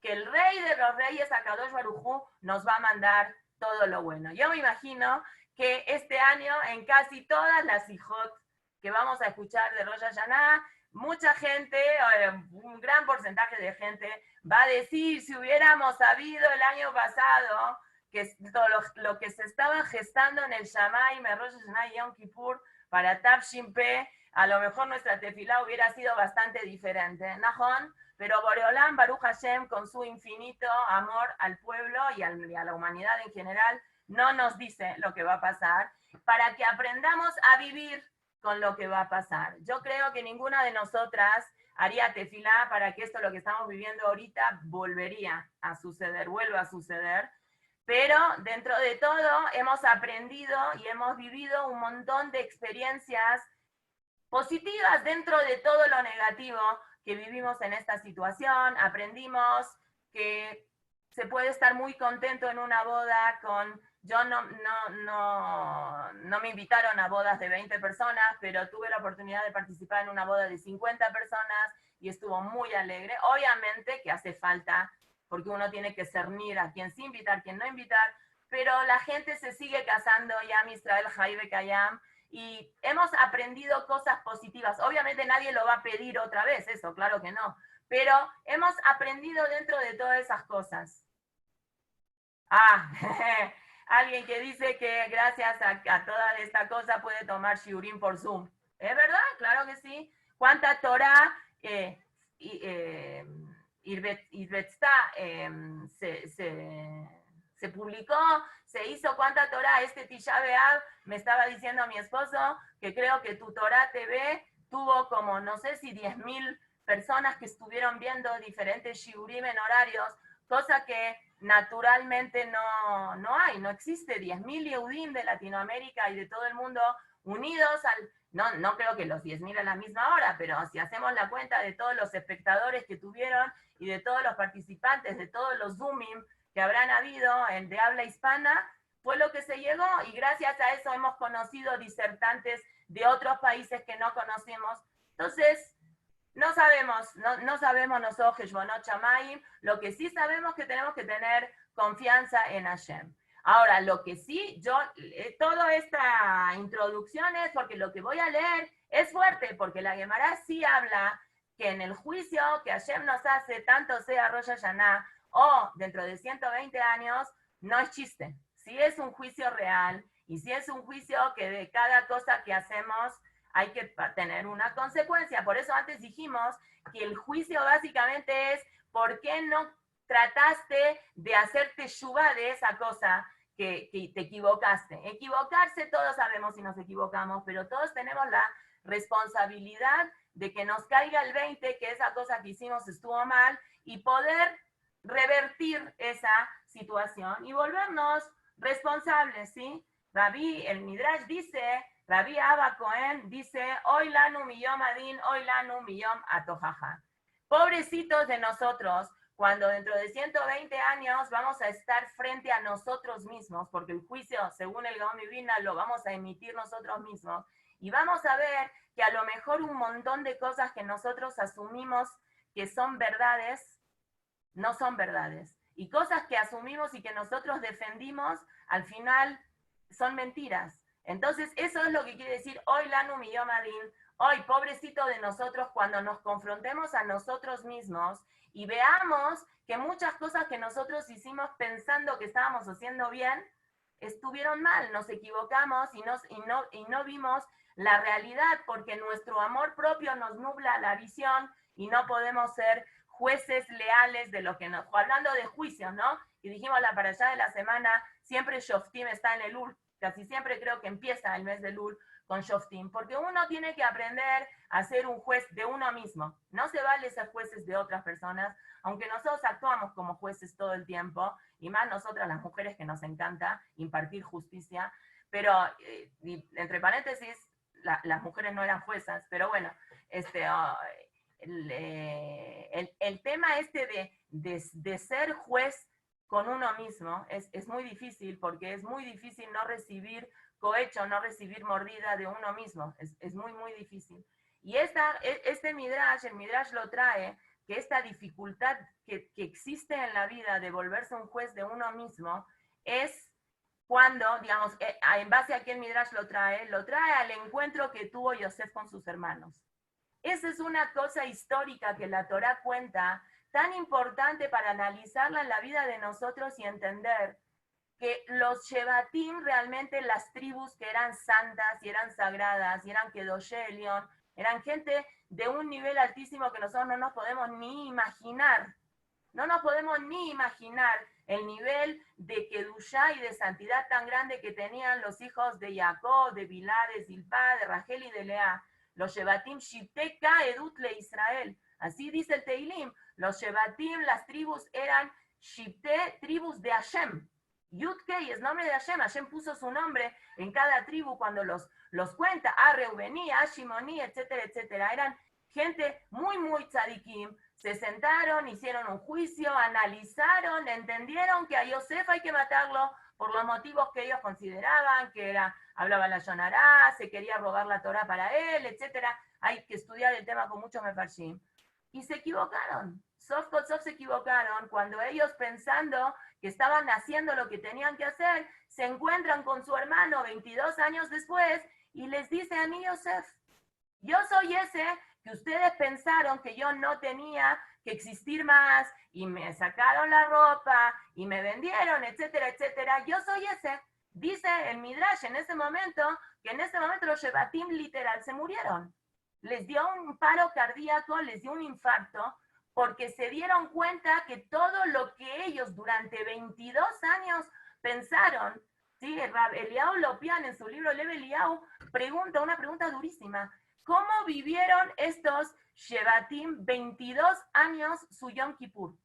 que el rey de los reyes, Akadosh Baruj Hu, nos va a mandar todo lo bueno. Yo me imagino que este año en casi todas las hijot que vamos a escuchar de Rosh Hashanah, mucha gente, un gran porcentaje de gente, va a decir, si hubiéramos sabido el año pasado que todo lo que se estaba gestando en el Shammai, Rosh Hashanah y Yom Kippur para Tafshin Peh, a lo mejor nuestra tefilá hubiera sido bastante diferente. ¿Nahon? Pero Boreolam, Baruch Hashem, con su infinito amor al pueblo y a la humanidad en general, no nos dice lo que va a pasar, para que aprendamos a vivir con lo que va a pasar. Yo creo que ninguna de nosotras haría tefilá para que esto, lo que estamos viviendo ahorita, volvería a suceder, vuelva a suceder. Pero dentro de todo hemos aprendido y hemos vivido un montón de experiencias positivas dentro de todo lo negativo que vivimos en esta situación. Aprendimos que se puede estar muy contento en una boda con... Yo no me invitaron a bodas de 20 personas, pero tuve la oportunidad de participar en una boda de 50 personas y estuvo muy alegre. Obviamente que hace falta, porque uno tiene que cernir a quién sí invitar, a quién no invitar, pero la gente se sigue casando, Yam Israel, Jaibe Kayam, y hemos aprendido cosas positivas. Obviamente nadie lo va a pedir otra vez, eso, claro que no, pero hemos aprendido dentro de todas esas cosas. Alguien que dice que gracias a toda esta cosa puede tomar shiurim por Zoom. ¿Es verdad? Claro que sí. ¿Cuánta Torah se publicó, se hizo? ¿Cuánta Torah? Este Tisha B'Av me estaba diciendo a mi esposo que creo que tu Torah TV tuvo como, no sé si 10.000 personas que estuvieron viendo diferentes shiurim en horarios, cosa que naturalmente no hay, no existe 10.000 Yehudim de Latinoamérica y de todo el mundo unidos no creo que los 10.000 a la misma hora, pero si hacemos la cuenta de todos los espectadores que tuvieron y de todos los participantes, de todos los Zooming que habrán habido de habla hispana, fue lo que se llegó, y gracias a eso hemos conocido disertantes de otros países que no conocemos. Entonces, no sabemos nosotros, Chamayim, lo que sí sabemos que tenemos que tener confianza en Hashem. Ahora, lo que sí, toda esta introducción es porque lo que voy a leer es fuerte, porque la Gemara sí habla que en el juicio que Hashem nos hace, tanto sea Rosh Hashanah o dentro de 120 años, no es chiste. Sí es un juicio real, y sí es un juicio que de cada cosa que hacemos hay que tener una consecuencia. Por eso antes dijimos que el juicio básicamente es ¿por qué no trataste de hacerte teshuva de esa cosa que te equivocaste? Equivocarse, todos sabemos si nos equivocamos, pero todos tenemos la responsabilidad de que nos caiga el 20, que esa cosa que hicimos estuvo mal, y poder revertir esa situación y volvernos responsables, ¿sí? Rabí, el Midrash dice, Rabí Abba Cohen dice, hoy lanu miyom adin, hoy lanu miyom atojaja. Pobrecitos de nosotros, cuando dentro de 120 años vamos a estar frente a nosotros mismos, porque el juicio, según el Gaón Divina, lo vamos a emitir nosotros mismos, y vamos a ver que a lo mejor un montón de cosas que nosotros asumimos que son verdades, no son verdades. Y cosas que asumimos y que nosotros defendimos, al final son mentiras. Entonces, eso es lo que quiere decir hoy lanu miyom adin, hoy, pobrecito de nosotros, cuando nos confrontemos a nosotros mismos y veamos que muchas cosas que nosotros hicimos pensando que estábamos haciendo bien, estuvieron mal, nos equivocamos y no vimos la realidad, porque nuestro amor propio nos nubla la visión y no podemos ser jueces leales de lo que nos... Hablando de juicios, ¿no? Y dijimos la parashá de la semana, siempre Shoftim está en el Elul, casi siempre creo que empieza el mes de Elul con Shoftim, porque uno tiene que aprender a ser un juez de uno mismo. No se vale ser jueces de otras personas, aunque nosotros actuamos como jueces todo el tiempo, y más nosotras las mujeres que nos encanta impartir justicia, pero, entre paréntesis, las mujeres no eran juezas, pero bueno, el tema de ser juez con uno mismo es muy difícil, porque es muy difícil no recibir cohecho, no recibir mordida de uno mismo, es muy, muy difícil. Y el Midrash lo trae, que esta dificultad que existe en la vida de volverse un juez de uno mismo es cuando, digamos, en base a quien Midrash lo trae al encuentro que tuvo Yosef con sus hermanos. Esa es una cosa histórica que la Torá cuenta, tan importante para analizarla en la vida de nosotros y entender que los Shevatim, realmente las tribus que eran santas y eran sagradas y eran Kedoshé Elión, eran gente de un nivel altísimo que nosotros no nos podemos ni imaginar. No nos podemos ni imaginar el nivel de Kedushá y de santidad tan grande que tenían los hijos de Jacob, de Bilá, de Zilpá, de Rachel y de Lea. Los Shevatim, Shibteka Edut le Israel. Así dice el Teilim. Los Shevatim, las tribus, eran Shibte, tribus de Hashem. Yudkei es nombre de Hashem. Hashem puso su nombre en cada tribu cuando los cuenta. A Reubení, a Shimoní, etcétera, etcétera. Eran gente muy, muy tzadikim. Se sentaron, hicieron un juicio, analizaron, entendieron que a Yosef hay que matarlo por los motivos que ellos consideraban, que era, hablaba la Yonará, se quería robar la Torá para él, etcétera. Hay que estudiar el tema con mucho mefarshim. Y se equivocaron. Sof Kotzov se equivocaron cuando ellos, pensando que estaban haciendo lo que tenían que hacer, se encuentran con su hermano 22 años después y les dice a mí, Yosef, yo soy ese que ustedes pensaron que yo no tenía que existir más y me sacaron la ropa y me vendieron, etcétera, etcétera. Yo soy ese. Dice el Midrash en ese momento que en ese momento los Shevatim literal se murieron. Les dio un paro cardíaco, les dio un infarto, porque se dieron cuenta que todo lo que ellos durante 22 años pensaron, ¿sí? Rab Eliyahu Lopian en su libro Lev Eliyahu pregunta una pregunta durísima. ¿Cómo vivieron estos Shevatim 22 años su Yom Kippur?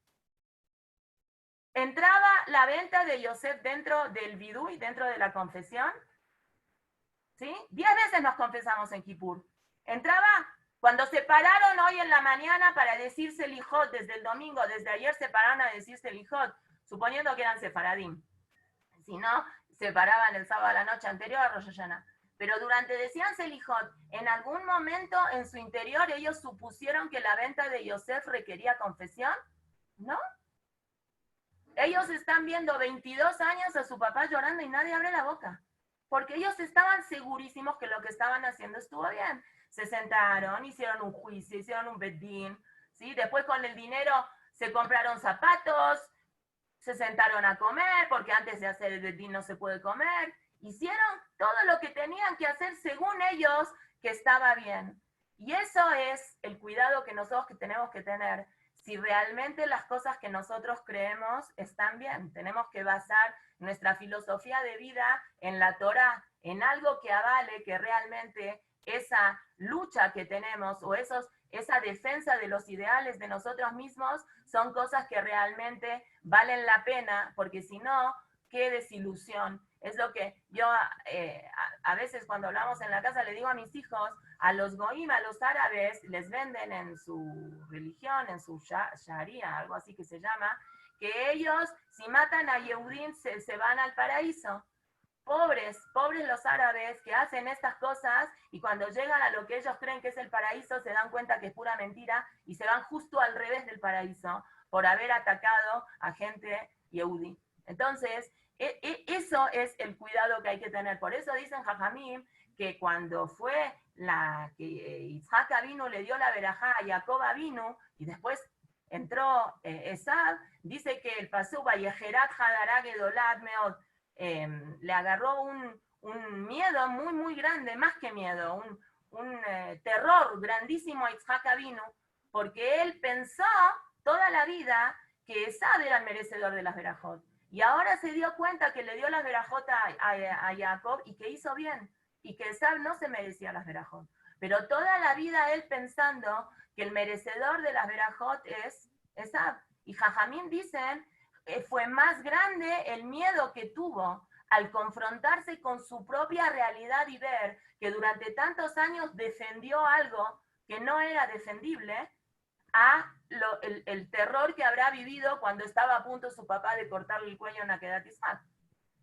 Entraba la venta de Yosef dentro del vidui, dentro de la confesión, ¿sí? 10 veces nos confesamos en Kippur. Entraba cuando se pararon hoy en la mañana para decirse el Lijot, desde el domingo, desde ayer se pararon a decirse el Lijot, suponiendo que eran sefaradim. Si no, se paraban el sábado a la noche anterior a Rosh Hashanah. Pero durante decían Selijot, en algún momento en su interior ellos supusieron que la venta de Yosef requería confesión, ¿no? Ellos están viendo 22 años a su papá llorando y nadie abre la boca, porque ellos estaban segurísimos que lo que estaban haciendo estuvo bien. Se sentaron, hicieron un juicio, hicieron un bedín, ¿sí? Después con el dinero se compraron zapatos, se sentaron a comer, porque antes de hacer el bedín no se puede comer. Hicieron todo lo que tenían que hacer según ellos que estaba bien. Y eso es el cuidado que nosotros tenemos que tener. Si realmente las cosas que nosotros creemos están bien, tenemos que basar nuestra filosofía de vida en la Torá, en algo que avale que realmente esa lucha que tenemos o esa defensa de los ideales de nosotros mismos son cosas que realmente valen la pena, porque si no, qué desilusión. Es lo que yo a veces cuando hablamos en la casa le digo a mis hijos, a los goim, a los árabes, les venden en su religión, en su sharia, algo así que se llama, que ellos si matan a Yehudim se van al paraíso. Pobres los árabes que hacen estas cosas y cuando llegan a lo que ellos creen que es el paraíso se dan cuenta que es pura mentira y se van justo al revés del paraíso por haber atacado a gente Yehudi. Entonces, eso es el cuidado que hay que tener. Por eso dicen Jajamim que cuando fue que Yitzhak Avinu le dio la verajá a Jacob Avinu y después entró Esav, dice que el pasú Vayejerat Hadarag Edolat Meod, le agarró un miedo muy, muy grande, más que miedo, un terror grandísimo a Yitzhak Avinu, porque él pensó toda la vida que Esav era el merecedor de las verajot. Y ahora se dio cuenta que le dio las verajot a Jacob y que hizo bien. y que Esav no se merecía las verajot. Pero toda la vida él pensando que el merecedor de las verajot es Esav. Y Jajamín dicen, fue más grande el miedo que tuvo al confrontarse con su propia realidad y ver que durante tantos años defendió algo que no era defendible, el terror que habrá vivido cuando estaba a punto su papá de cortarle el cuello en Akedat Isaac.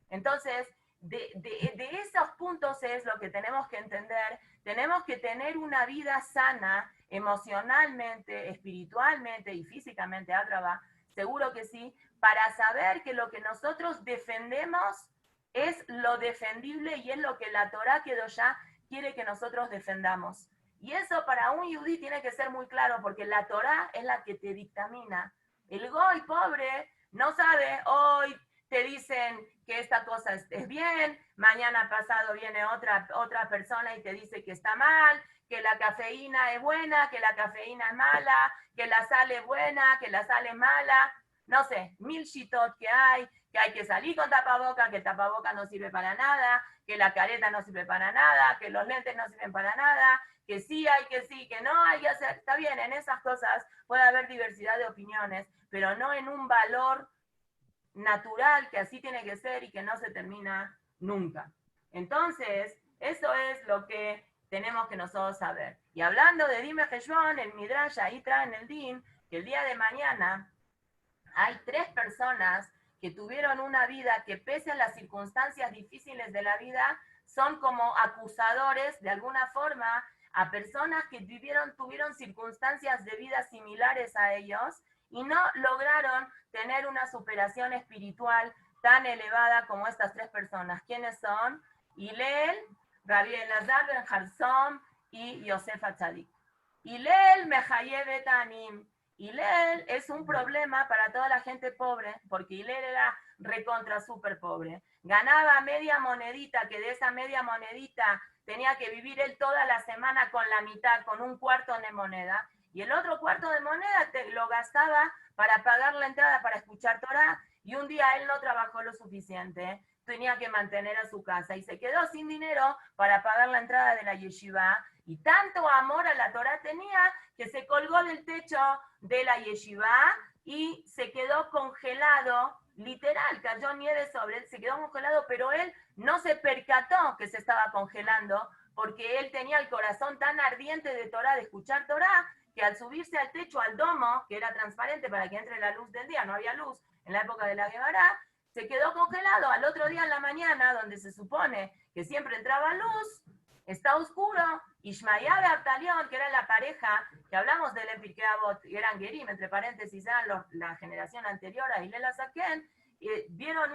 Entonces, de esos puntos es lo que tenemos que entender. Tenemos que tener una vida sana emocionalmente, espiritualmente y físicamente, Adraba, seguro que sí, para saber que lo que nosotros defendemos es lo defendible y es lo que la Torá Kedoshá quiere que nosotros defendamos. Y eso para un yudí tiene que ser muy claro, porque la Torá es la que te dictamina. El goy pobre no sabe, hoy te dicen que esta cosa es bien, mañana pasado viene otra persona y te dice que está mal, que la cafeína es buena, que la cafeína es mala, que la sal es buena, que la sal es mala, no sé, 1000 shitot que hay que salir con tapaboca, que el tapaboca no sirve para nada, que la careta no sirve para nada, que los lentes no sirven para nada, que sí hay, que sí, que no hay que hacer. Está bien, en esas cosas puede haber diversidad de opiniones, pero no en un valor natural que así tiene que ser y que no se termina nunca. Entonces, eso es lo que tenemos que nosotros saber. Y hablando de Dime Heshbon, el Midrash ahí trae en el Din que el día de mañana hay 3 personas que tuvieron una vida que pese a las circunstancias difíciles de la vida, son como acusadores de alguna forma a personas que tuvieron circunstancias de vida similares a ellos y no lograron tener una superación espiritual tan elevada como estas 3 personas. ¿Quiénes son? Hillel, Rabbi Elazar ben Jarzom y Yosef Atzadik. Hillel Mehayev et Anim. Hillel es un problema para toda la gente pobre, porque Hillel era recontra súper pobre. Ganaba media monedita, que de esa media monedita tenía que vivir él toda la semana con la mitad, con un cuarto de moneda, y el otro cuarto de moneda lo gastaba para pagar la entrada para escuchar Torah, y un día él no trabajó lo suficiente, tenía que mantener a su casa, y se quedó sin dinero para pagar la entrada de la yeshiva, y tanto amor a la Torah tenía que se colgó del techo de la yeshiva y se quedó congelado, literal, cayó nieve sobre él, se quedó congelado, pero él no se percató que se estaba congelando porque él tenía el corazón tan ardiente de Torah, de escuchar Torah, que al subirse al techo, al domo, que era transparente para que entre la luz del día, no había luz en la época de la Guevara, se quedó congelado. Al otro día en la mañana, donde se supone que siempre entraba luz, está oscuro. Ishmael y Abtalión, que era la pareja que hablamos del Pirkei Avot, y eran Gerim, entre paréntesis, eran la generación anterior a Hillel Azaken, vieron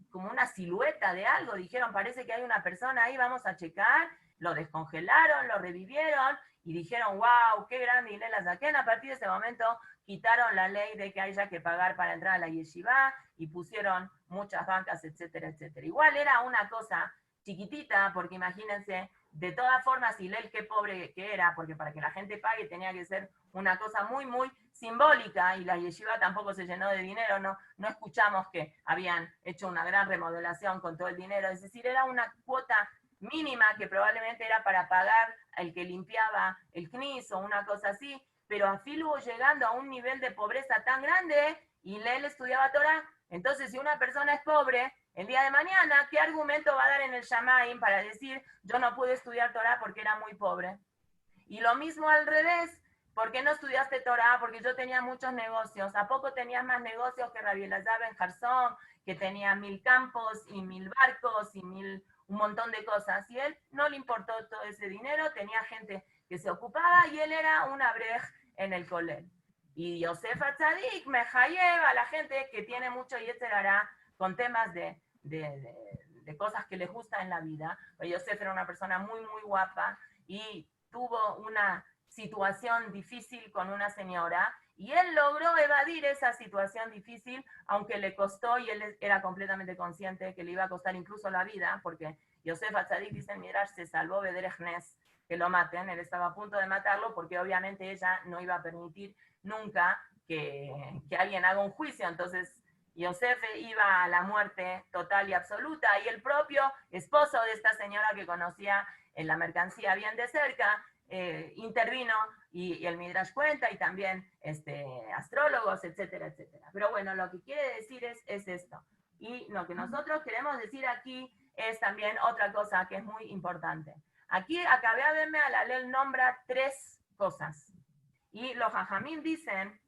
como una silueta de algo, dijeron, parece que hay una persona ahí, vamos a checar, lo descongelaron, lo revivieron, y dijeron, wow, qué grande Hillel Azaken. A partir de ese momento quitaron la ley de que haya que pagar para entrar a la yeshiva, y pusieron muchas bancas, etcétera, etcétera. Igual era una cosa chiquitita, porque imagínense, de todas formas, Hillel qué pobre que era, porque para que la gente pague tenía que ser una cosa muy, muy simbólica, y la yeshiva tampoco se llenó de dinero, no escuchamos que habían hecho una gran remodelación con todo el dinero, es decir, era una cuota mínima que probablemente era para pagar al que limpiaba el CNIS o una cosa así, pero afilo llegando a un nivel de pobreza tan grande, Hillel estudiaba Torah. Entonces, si una persona es pobre, el día de mañana, ¿qué argumento va a dar en el Shamaim para decir yo no pude estudiar Torah porque era muy pobre? Y lo mismo al revés, ¿por qué no estudiaste Torah? Porque yo tenía muchos negocios. ¿A poco tenías más negocios que Rabbi Elazar ben Jarzom, que tenía 1000 campos y 1000 barcos y un montón de cosas? Y él no le importó todo ese dinero, tenía gente que se ocupaba y él era un abrej en el colel. Y Yosef Atzadik me lleva a la gente que tiene mucho yetzer hará con temas de cosas que les gustan en la vida. Pero Yosef era una persona muy, muy guapa y tuvo una situación difícil con una señora y él logró evadir esa situación difícil, aunque le costó, y él era completamente consciente que le iba a costar incluso la vida, porque Yosef Atzadik, dice en Midrash, se salvó Bederech Nes, que lo maten. Él estaba a punto de matarlo porque obviamente ella no iba a permitir nunca que alguien haga un juicio. Entonces Yosef iba a la muerte total y absoluta, y el propio esposo de esta señora que conocía en la mercancía bien de cerca, intervino, y el Midrash cuenta, y también astrólogos, etcétera, etcétera. Pero bueno, lo que quiere decir es esto. Y lo que nosotros queremos decir aquí es también otra cosa que es muy importante. Aquí acabé de verme, a la ley nombra 3 cosas. Y los Jajamín dicen,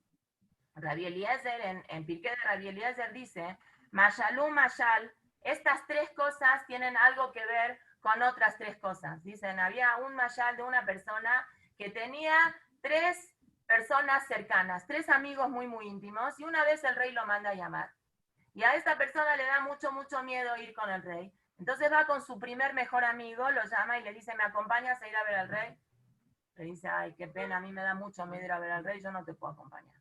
Rabbi Eliezer, en Pirkei de Rabbi Eliezer dice, Mashalú Mashal, estas 3 cosas tienen algo que ver con otras 3 cosas. Dicen, había un Mashal de una persona que tenía 3 personas cercanas, 3 amigos muy, muy íntimos, y una vez el rey lo manda a llamar. Y a esta persona le da mucho, mucho miedo ir con el rey. Entonces va con su primer mejor amigo, lo llama y le dice, ¿me acompañas a ir a ver al rey? Le dice, ay, qué pena, a mí me da mucho miedo ir a ver al rey, yo no te puedo acompañar.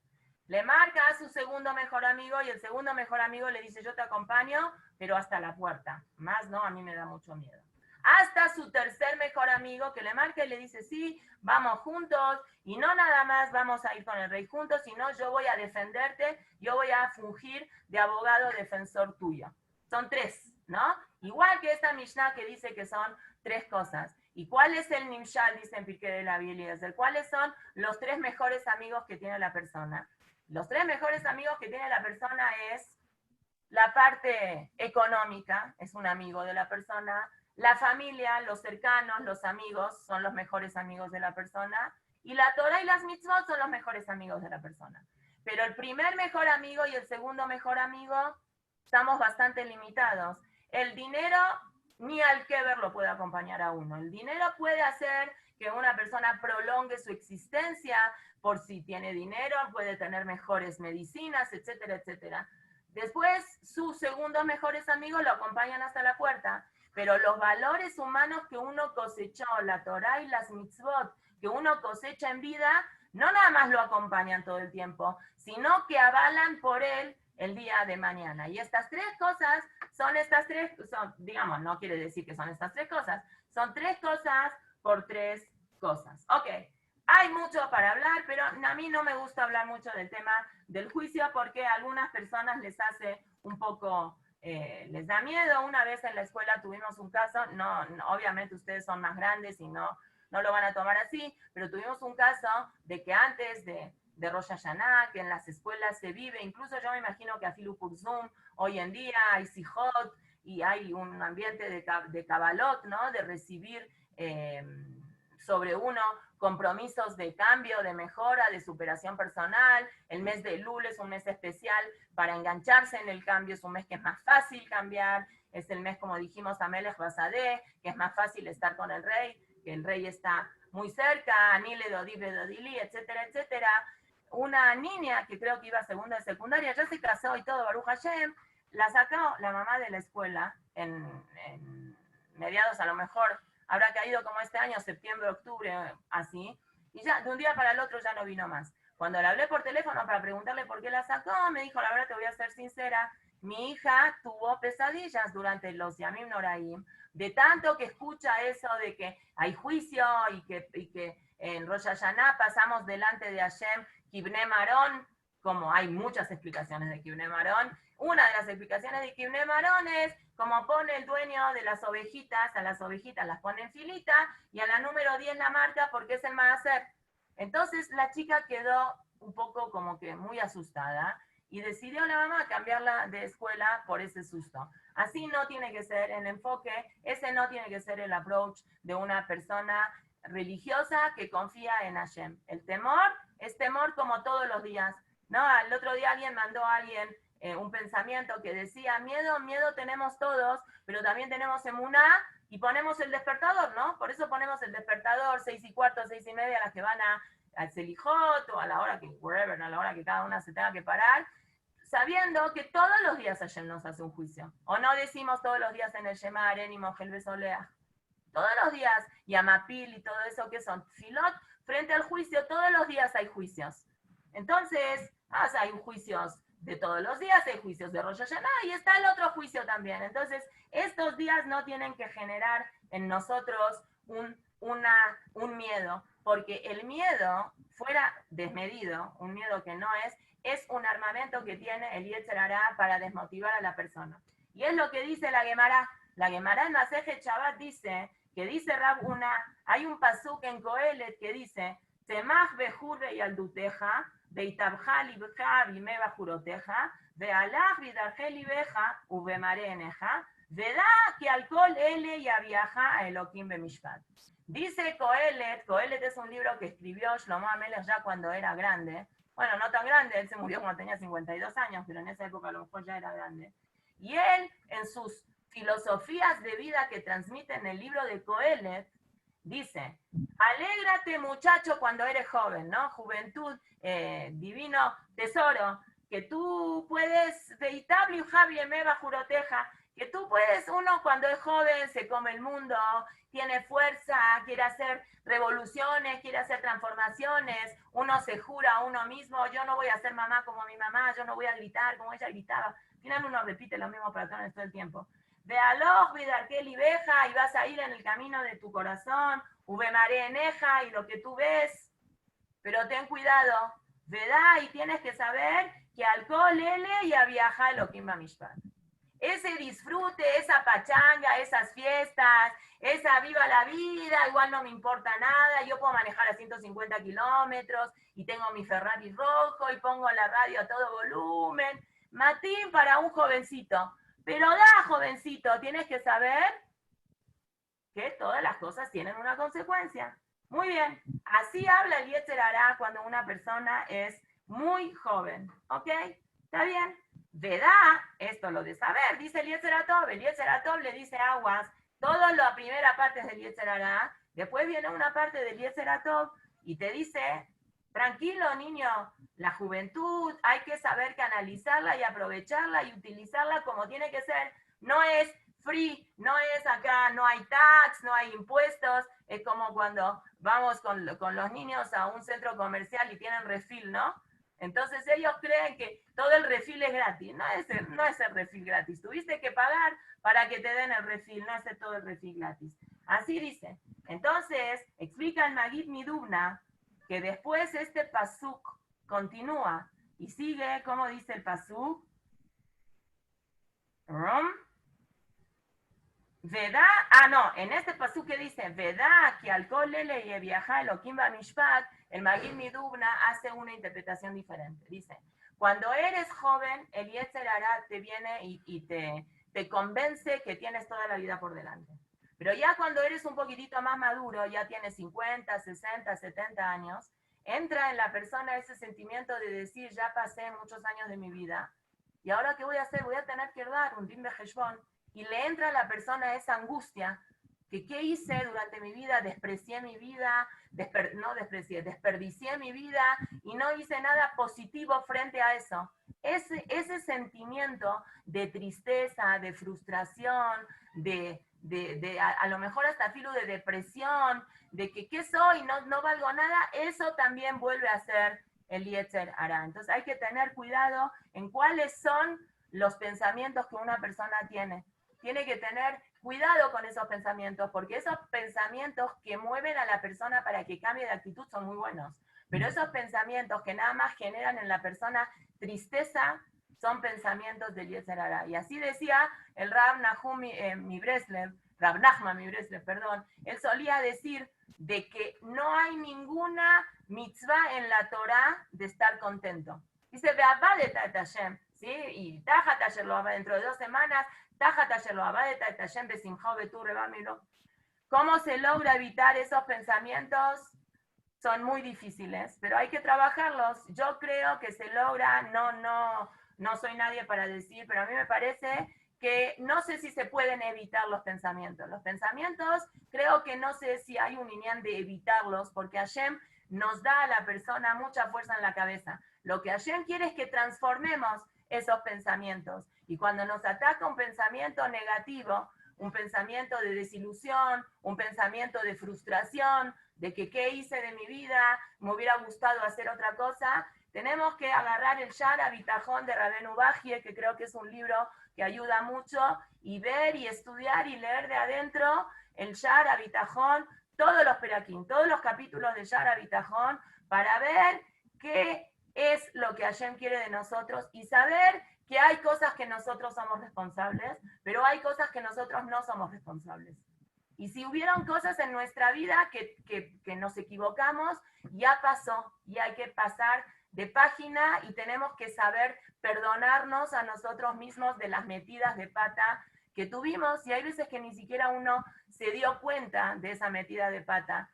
Le marca a su segundo mejor amigo, y el segundo mejor amigo le dice, yo te acompaño, pero hasta la puerta. Más no, a mí me da mucho miedo. Hasta su tercer mejor amigo, que le marca y le dice, sí, vamos juntos, y no nada más vamos a ir con el rey juntos, sino yo voy a defenderte, yo voy a fungir de abogado defensor tuyo. Son 3, ¿no? Igual que esta Mishnah que dice que son 3 cosas. ¿Y cuál es el nimshal? Dice en Pirkei de la Biblia. ¿Cuáles son los 3 mejores amigos que tiene la persona? Los 3 mejores amigos que tiene la persona es la parte económica, es un amigo de la persona, la familia, los cercanos, los amigos son los mejores amigos de la persona, y la Torah y las mitzvot son los mejores amigos de la persona. Pero el primer mejor amigo y el segundo mejor amigo estamos bastante limitados. El dinero ni al Keber lo puede acompañar a uno. El dinero puede hacer que una persona prolongue su existencia por si tiene dinero, puede tener mejores medicinas, etcétera, etcétera. Después, sus segundos mejores amigos lo acompañan hasta la puerta, pero los valores humanos que uno cosechó, la Torah y las mitzvot, que uno cosecha en vida, no nada más lo acompañan todo el tiempo, sino que avalan por él el día de mañana. Y estas 3 cosas son estas 3, digamos, no quiere decir que son estas 3 cosas, son 3 cosas por 3 cosas. Ok, hay mucho para hablar, pero a mí no me gusta hablar mucho del tema del juicio porque a algunas personas les hace un poco, les da miedo. Una vez en la escuela tuvimos un caso, no, obviamente ustedes son más grandes y no lo van a tomar así, pero tuvimos un caso de que antes de Rosh Hashanah, que en las escuelas se vive, incluso yo me imagino que a Filu Kurzum, hoy en día hay Sijot y hay un ambiente de Kabbalot, ¿no? De recibir sobre uno compromisos de cambio, de mejora, de superación personal. El mes de Elul es un mes especial para engancharse en el cambio, es un mes que es más fácil cambiar, es el mes, como dijimos, Amelech Basadeh, que es más fácil estar con el rey, que el rey está muy cerca, Anile Dodive Dodili, etcétera, etcétera. Una niña que creo que iba a segunda de secundaria, ya se casó y todo, Baruch Hashem, la sacó la mamá de la escuela en mediados, a lo mejor habrá caído como este año, septiembre, octubre, así, y ya de un día para el otro ya no vino más. Cuando le hablé por teléfono para preguntarle por qué la sacó, me dijo, la verdad te voy a ser sincera, mi hija tuvo pesadillas durante los Yamim Noraim, de tanto que escucha eso de que hay juicio y que en Rosh Hashanah pasamos delante de Hashem, Kibne Marón, como hay muchas explicaciones de Kibne Marón. Una de las explicaciones de Kibne Marón es como pone el dueño de las ovejitas, a las ovejitas las pone en filita y a la número 10 la marca porque es el maaser. Entonces la chica quedó un poco como que muy asustada y decidió la mamá cambiarla de escuela por ese susto. Así no tiene que ser el enfoque, ese no tiene que ser el approach de una persona religiosa que confía en Hashem. El temor es temor como todos los días. ¿No? El otro día alguien mandó a alguien un pensamiento que decía, miedo tenemos todos, pero también tenemos emuná y ponemos el despertador, ¿no? Por eso ponemos el despertador 6:15, 6:30, a las que van al Selijot o a la hora que, wherever, a la hora que cada una se tenga que parar, sabiendo que todos los días Hashem nos hace un juicio. O no decimos todos los días en el Shema Aren y Mojel Besolea. Todos los días, Yamapil y todo eso que son Tfilot, frente al juicio, todos los días hay juicios. Entonces, hay juicios de todos los días, hay juicios de Rosh Hashanah y está el otro juicio también. Entonces, estos días no tienen que generar en nosotros un miedo, porque el miedo fuera desmedido, un miedo que no es, es un armamento que tiene el Yetzer Hará para desmotivar a la persona. Y es lo que dice la Gemara. La Gemara en Masejet Shabbat dice, que dice Rab Una, hay un pasuk en Kohelet que dice, Semach bejurre y alduteja, veitabja libja vime bajuroteja, vealach vidarje libeja, ubemare eneja, veda que alcohol ele y aviaja a Elohim bemishpat. Dice Kohelet, Kohelet es un libro que escribió Shlomo HaMelech ya cuando era grande. Bueno, no tan grande, él se murió cuando tenía 52 años, pero en esa época a lo mejor ya era grande. Y él, en sus filosofías de vida que transmite en el libro de Kohelet, dice, alégrate muchacho cuando eres joven, ¿no? Juventud, divino tesoro, que tú puedes, veitable Javi Emeva Juroteja, que tú puedes, uno cuando es joven se come el mundo, tiene fuerza, quiere hacer revoluciones, quiere hacer transformaciones, uno se jura a uno mismo, yo no voy a ser mamá como mi mamá, yo no voy a gritar como ella gritaba. Al final uno repite lo mismo patrones todo el tiempo. Ve aloj, vidarkel y veja, y vas a ir en el camino de tu corazón, ubemare eneja, y lo que tú ves, pero ten cuidado, ¿verdad? Y tienes que saber que alcohol ele y a viajar lo que mishpat. Ese disfrute, esa pachanga, esas fiestas, esa viva la vida, igual no me importa nada, yo puedo manejar a 150 kilómetros y tengo mi Ferrari rojo y pongo la radio a todo volumen. Matín para un jovencito. Pero jovencito, tienes que saber que todas las cosas tienen una consecuencia. Muy bien, así habla el Yetzer Hará cuando una persona es muy joven, ¿ok? ¿Está bien? Vedá, esto lo de saber, dice el Yetzer Hatov le dice aguas, toda la primera parte es del Yetzer Hará, después viene una parte del Yetzer Hatov y te dice, tranquilo niño, la juventud hay que saber canalizarla y aprovecharla y utilizarla como tiene que ser, no es free, no es acá, no hay tax, no hay impuestos, es como cuando vamos con los niños a un centro comercial y tienen refil, ¿no? Entonces ellos creen que todo el refil es gratis. No es el refil gratis. Tuviste que pagar para que te den el refil, no es todo el refil gratis. Así dice. Entonces, explica el Magid Midubna que después este pasuk continúa y sigue, ¿cómo dice el pasuk? Veda, en este pasuk que dice, Veda, que alcohol lele y viaja Elohim Mishpat, el Magid Midubna hace una interpretación diferente. Dice, cuando eres joven, el Yetzer Hará te viene y te convence que tienes toda la vida por delante. Pero ya cuando eres un poquitito más maduro, ya tienes 50, 60, 70 años, entra en la persona ese sentimiento de decir, ya pasé muchos años de mi vida, y ahora ¿qué voy a hacer? Voy a tener que dar un din de Heshbon, y le entra a la persona esa angustia, que qué hice durante mi vida, desprecié mi vida, desperdicié mi vida y no hice nada positivo frente a eso. Ese sentimiento de tristeza, de frustración, a lo mejor hasta filo de depresión, de que qué soy, no valgo nada, eso también vuelve a ser el Yetzer Hará. Entonces hay que tener cuidado en cuáles son los pensamientos que una persona tiene. Tiene que tener cuidado con esos pensamientos, porque esos pensamientos que mueven a la persona para que cambie de actitud son muy buenos. Pero esos pensamientos que nada más generan en la persona tristeza son pensamientos del Yetzer Hará. Y así decía el Rav Nachman Mibreslev, perdón, él solía decir de que no hay ninguna mitzvah en la Torah de estar contento. Dice, Ve'abadet et Hashem, ¿sí? Y Tajat Asher lo va dentro de 2 semanas, Tajat Asher lo abadet et Hashem besimcha betur rebamilo. ¿Cómo se logra evitar esos pensamientos? Son muy difíciles, pero hay que trabajarlos. Yo creo que se logra, no soy nadie para decir, pero a mí me parece que no sé si se pueden evitar los pensamientos. Los pensamientos, creo que no sé si hay un lineal de evitarlos, porque Hashem nos da a la persona mucha fuerza en la cabeza. Lo que Hashem quiere es que transformemos esos pensamientos. Y cuando nos ataca un pensamiento negativo, un pensamiento de desilusión, un pensamiento de frustración, de que qué hice de mi vida, me hubiera gustado hacer otra cosa, tenemos que agarrar el Shara Bitajón de Rabenu Bajie, que creo que es un libro que ayuda mucho, y ver y estudiar y leer de adentro el Shara Bitajón, todos los peraquín, todos los capítulos de Shara Bitajón, para ver qué es lo que Hashem quiere de nosotros y saber que hay cosas que nosotros somos responsables, pero hay cosas que nosotros no somos responsables. Y si hubieron cosas en nuestra vida que nos equivocamos, ya pasó y hay que pasar de página y tenemos que saber perdonarnos a nosotros mismos de las metidas de pata que tuvimos y hay veces que ni siquiera uno se dio cuenta de esa metida de pata.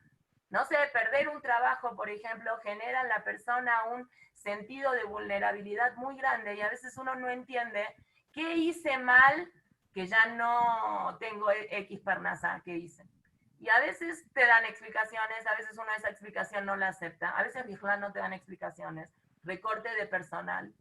No sé, perder un trabajo, por ejemplo, genera en la persona un sentido de vulnerabilidad muy grande y a veces uno no entiende qué hice mal que ya no tengo X pernasa que hice. Y a veces te dan explicaciones, a veces uno esa explicación no la acepta, a veces no te dan explicaciones. Recorte de personal.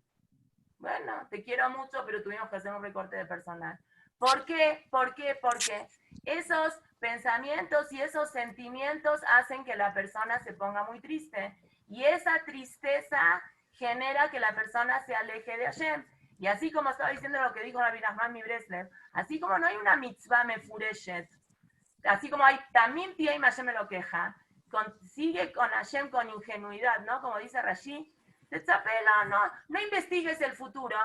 Bueno, te quiero mucho, pero tuvimos que hacer un recorte de personal. ¿Por qué? ¿Por qué? Porque esos pensamientos y esos sentimientos hacen que la persona se ponga muy triste. Y esa tristeza genera que la persona se aleje de Hashem. Y así como estaba diciendo lo que dijo Rabbi Nachman mi Breslev, así como no hay una mitzvah mefureshet, así como hay también pie y Hashem me lo queja, sigue con Hashem con ingenuidad, ¿no? Como dice Rashi, Tetzapela, no investigues el futuro,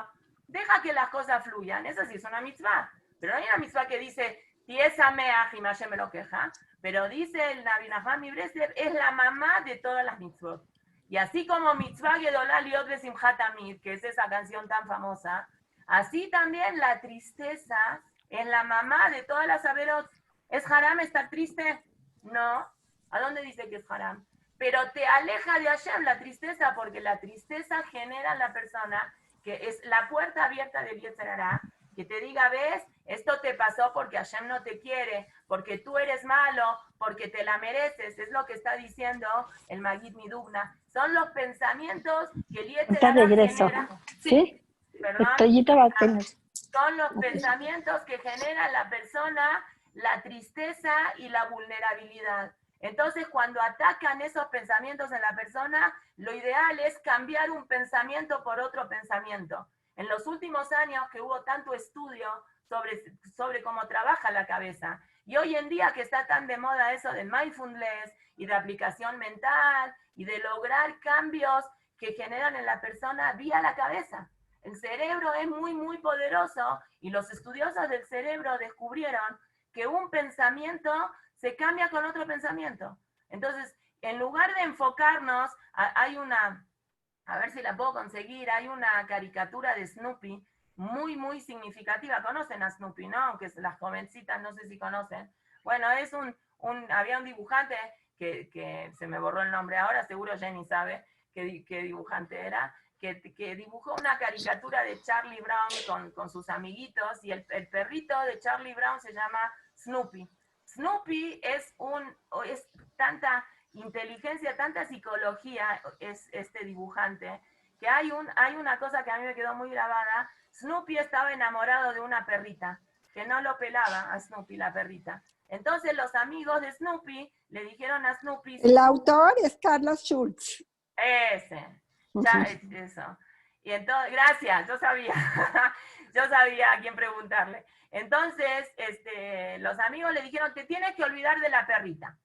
deja que las cosas fluyan. Eso sí es una mitzvah. Pero no hay una mitzvah que dice, Tiesameach y Hashem me lo queja. Pero dice el Nabi Nachman mi Breslev, es la mamá de todas las mitzvot. Y así como mitzvah Gedolá Liot Besimchat Tamid, que es esa canción tan famosa, así también la tristeza es la mamá de todas las averot. ¿Es haram estar triste? No. ¿A dónde dice que es haram? Pero te aleja de Hashem la tristeza, porque la tristeza genera en la persona que es la puerta abierta del Yetzer Hara, que te diga, ves, esto te pasó porque Hashem no te quiere, porque tú eres malo, porque te la mereces, es lo que está diciendo el Magid Midugna. Son los pensamientos que el Yetzer Hara genera. ¿Sí? Perdón. Estrellita va a tener. Son los pensamientos que genera la persona la tristeza y la vulnerabilidad. Entonces, cuando atacan esos pensamientos en la persona, lo ideal es cambiar un pensamiento por otro pensamiento. En los últimos años que hubo tanto estudio sobre cómo trabaja la cabeza, y hoy en día que está tan de moda eso de mindfulness y de aplicación mental y de lograr cambios que generan en la persona vía la cabeza. El cerebro es muy, muy poderoso y los estudiosos del cerebro descubrieron que un pensamiento se cambia con otro pensamiento. Entonces, en lugar de enfocarnos, hay una, a ver si la puedo conseguir, hay una caricatura de Snoopy muy, muy significativa. Conocen a Snoopy, ¿no? Aunque las jovencitas no sé si conocen. Bueno, es había un dibujante que se me borró el nombre ahora, seguro Jenny sabe qué dibujante era, que dibujó una caricatura de Charlie Brown con sus amiguitos y el perrito de Charlie Brown se llama Snoopy. Snoopy es tanta inteligencia, tanta psicología es este dibujante, que hay una cosa que a mí me quedó muy grabada. Snoopy estaba enamorado de una perrita, que no lo pelaba a Snoopy la perrita. Entonces los amigos de Snoopy le dijeron a Snoopy... El autor es Carlos Schultz. Ese, ya, eso. Y entonces, gracias, yo sabía, yo sabía a quién preguntarle. Entonces, los amigos le dijeron, te tienes que olvidar de la perrita.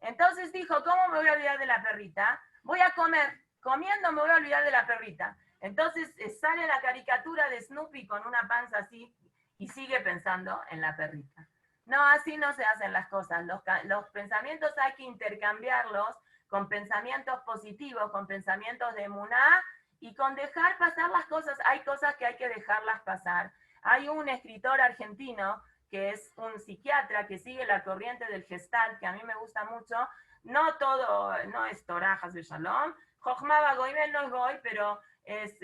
Entonces dijo, ¿cómo me voy a olvidar de la perrita? Voy a comer, comiendo me voy a olvidar de la perrita. Entonces sale la caricatura de Snoopy con una panza así y sigue pensando en la perrita. No, así no se hacen las cosas. Los pensamientos hay que intercambiarlos con pensamientos positivos, con pensamientos de emuná y con dejar pasar las cosas. Hay cosas que hay que dejarlas pasar. Hay un escritor argentino que es un psiquiatra que sigue la corriente del Gestalt, que a mí me gusta mucho. No todo, no es Torah, Haz Shalom. Jochma Bagoimel no es Goy, pero es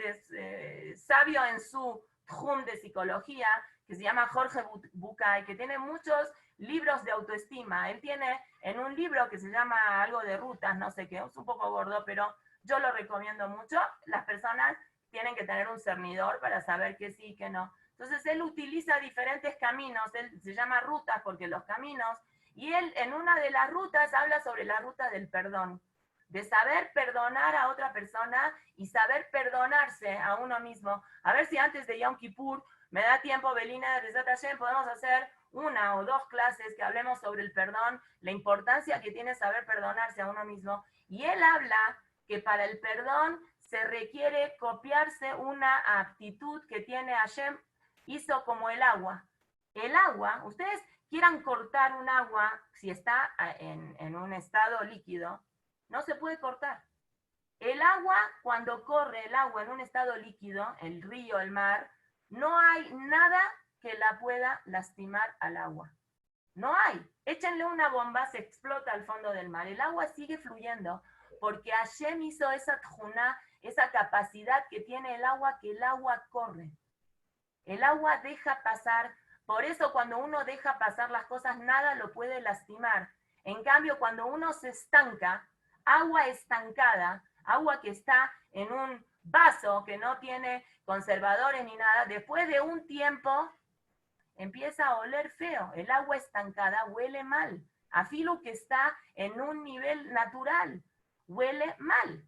sabio en su tjum de psicología, que se llama Jorge Bucay, que tiene muchos libros de autoestima. Él tiene en un libro que se llama algo de rutas, no sé qué, es un poco gordo, pero yo lo recomiendo mucho. Las personas tienen que tener un cernidor para saber qué sí y qué no. Entonces él utiliza diferentes caminos, él se llama rutas porque los caminos, y él en una de las rutas habla sobre la ruta del perdón, de saber perdonar a otra persona y saber perdonarse a uno mismo. A ver si antes de Yom Kippur me da tiempo, Belina de Rezat Hashem, podemos hacer una o dos clases que hablemos sobre el perdón, la importancia que tiene saber perdonarse a uno mismo. Y él habla que para el perdón se requiere copiarse una aptitud que tiene Hashem, hizo como el agua. El agua, ustedes quieran cortar un agua, si está en un estado líquido, no se puede cortar. El agua, cuando corre el agua en un estado líquido, el río, el mar, no hay nada que la pueda lastimar al agua. No hay. Échenle una bomba, se explota al fondo del mar. El agua sigue fluyendo porque Hashem hizo esa tjuná, esa capacidad que tiene el agua, que el agua corre. El agua deja pasar. Por eso cuando uno deja pasar las cosas, nada lo puede lastimar. En cambio, cuando uno se estanca, agua estancada, agua que está en un vaso que no tiene conservadores ni nada, después de un tiempo empieza a oler feo. El agua estancada huele mal. Afilo que está en un nivel natural, huele mal,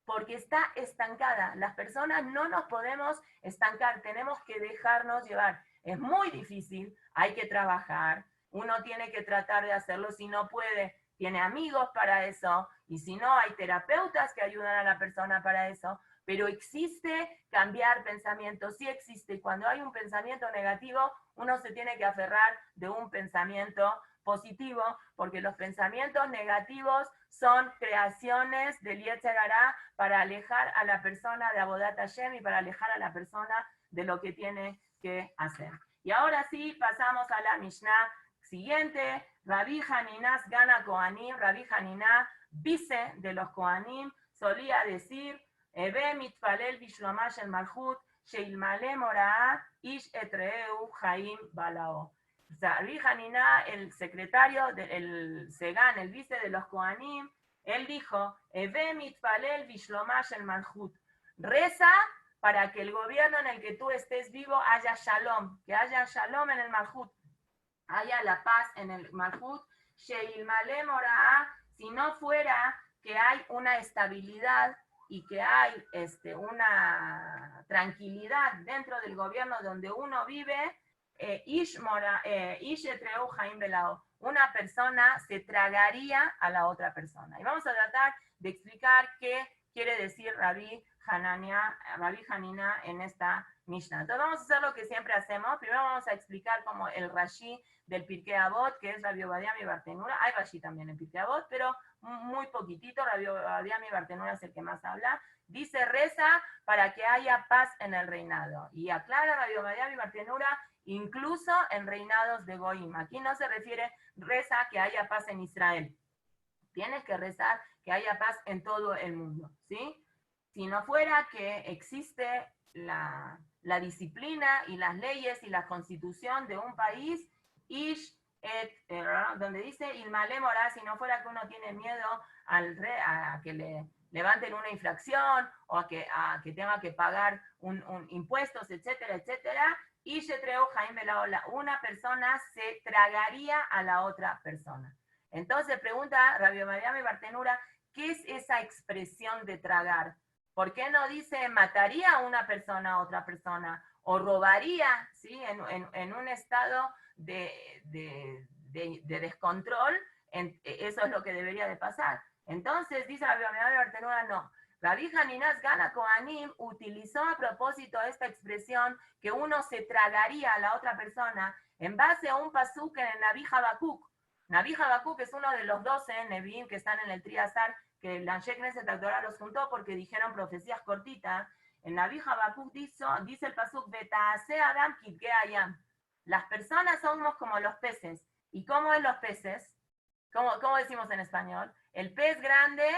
porque está estancada. Las personas no nos podemos estancar, tenemos que dejarnos llevar. Es muy difícil, hay que trabajar, uno tiene que tratar de hacerlo, si no puede, tiene amigos para eso, y si no, hay terapeutas que ayudan a la persona para eso, pero existe cambiar pensamientos, sí existe, y cuando hay un pensamiento negativo, uno se tiene que aferrar de un pensamiento positivo, porque los pensamientos negativos son creaciones del Yetzer Hará para alejar a la persona de Avodat Hashem y para alejar a la persona de lo que tiene que hacer. Y ahora sí, pasamos a la Mishnah siguiente. Rabbi Hanina Sgana Kohanim, Rabbi Hanina, vice de los Kohanim, solía decir, Ebe mitpalel bishlomash el malchut, sheilmale moraa, ish etreu chaim balao. Rabbi Hanina, el secretario, el Segán, el vice de los Kohanim, él dijo, Ebe mitpalel bishlomash el malchut, reza para que el gobierno en el que tú estés vivo haya shalom, que haya shalom en el malchut, haya la paz en el malchut, sheilmale moraa, si no fuera que hay una estabilidad y que hay una tranquilidad dentro del gobierno donde uno vive, una persona se tragaría a la otra persona. Y vamos a tratar de explicar qué quiere decir Rabbi Hanina en esta Mishnah. Entonces vamos a hacer lo que siempre hacemos. Primero vamos a explicar como el Rashi del Pirkei Avot, que es Rabbi Obadia mi Bartenura. Hay Rashi también en Pirkei Avot, pero muy poquitito. Rabbi Obadia mi Bartenura es el que más habla. Dice, reza para que haya paz en el reinado. Y aclara Rabbi Obadia mi Bartenura, incluso en reinados de Goim. Aquí no se refiere reza que haya paz en Israel. Tienes que rezar que haya paz en todo el mundo, ¿sí? Si no fuera que existe la disciplina y las leyes y la constitución de un país, donde dice Ilmale Morá, si no fuera que uno tiene miedo a que le levanten una infracción o a que tenga que pagar impuestos, etcétera, etcétera, una persona se tragaría a la otra persona. Entonces pregunta Rabbi Obadia mi Bartenura, ¿qué es esa expresión de tragar? ¿Por qué no dice mataría a una persona a otra persona? O robaría, ¿sí? En un estado de descontrol, eso es lo que debería de pasar. Entonces dice Rabbi Obadia mi Bartenura, no. Rabbi Hanina Sgana Kohanim utilizó a propósito esta expresión que uno se tragaría a la otra persona en base a un pasuk en el Naví Habacuc. Naví Habacuc es uno de los 12 Nevi'im que están en el Triazar, que el Anshe Knesset Torah los juntó porque dijeron profecías cortitas. En Naví Habacuc dice el pasuk, Beta'ase Adam Kitke Ayam. Las personas somos como los peces. ¿Y cómo es los peces? ¿Cómo decimos en español? El pez grande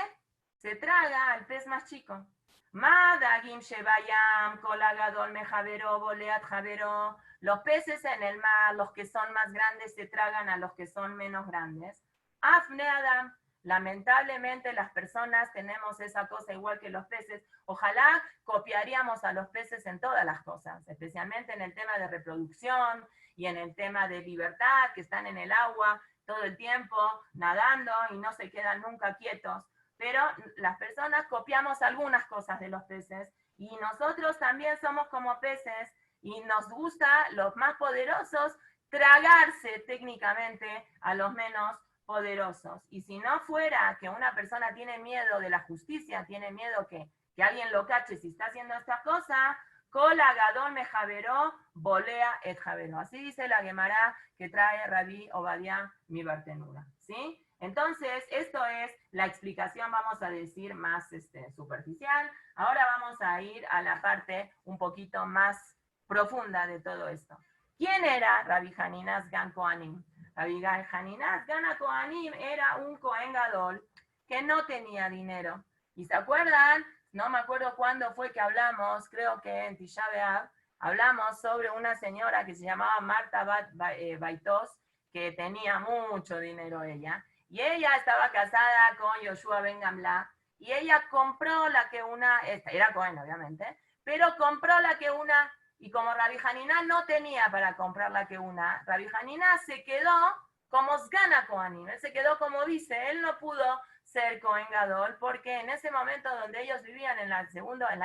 se traga al pez más chico. Madagim Shebayam, Kolagadol Mejavero, Boleat Javero. Los peces en el mar, los que son más grandes, se tragan a los que son menos grandes. Afne Adam. Lamentablemente las personas tenemos esa cosa igual que los peces. Ojalá copiaríamos a los peces en todas las cosas, especialmente en el tema de reproducción y en el tema de libertad, que están en el agua todo el tiempo nadando y no se quedan nunca quietos. Pero las personas copiamos algunas cosas de los peces y nosotros también somos como peces y nos gusta, los más poderosos, tragarse técnicamente a los menos poderosos. Y si no fuera que una persona tiene miedo de la justicia, tiene miedo que que alguien lo cache si está haciendo esta cosa, Kol Agadol me javeró, volea et javeró. Así dice la Gemara que trae Rabí Obadiah mi Bartenura, ¿sí? Entonces, esto es la explicación, vamos a decir, más superficial. Ahora vamos a ir a la parte un poquito más profunda de todo esto. ¿Quién era Rabbi Haninas Gan Kohanim? Rabbi Haninas Gan Kohanim era un Kohen Gadol que no tenía dinero. ¿Y se acuerdan? No me acuerdo cuándo fue que hablamos, creo que en Tisha B'Av, hablamos sobre una señora que se llamaba Marta Baitos, que tenía mucho dinero ella, y ella estaba casada con Yoshua Ben Gamla, y ella compró la que una, era Cohen obviamente, pero compró la que una, y como Rabbi Hanina no tenía para comprar la que una, Rabbi Hanina se quedó como Sgana Kohanim, él se quedó como dice, él no pudo ser Cohen Gadol, porque en ese momento donde ellos vivían en la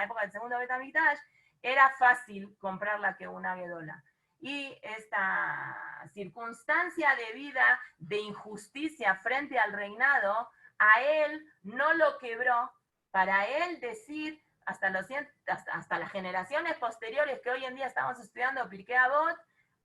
época del segundo Bet HaMikdash, era fácil comprar la que una Gedola. Y esta circunstancia de vida de injusticia frente al reinado, a él no lo quebró, para él decir, hasta las generaciones posteriores que hoy en día estamos estudiando Pirkei Avot,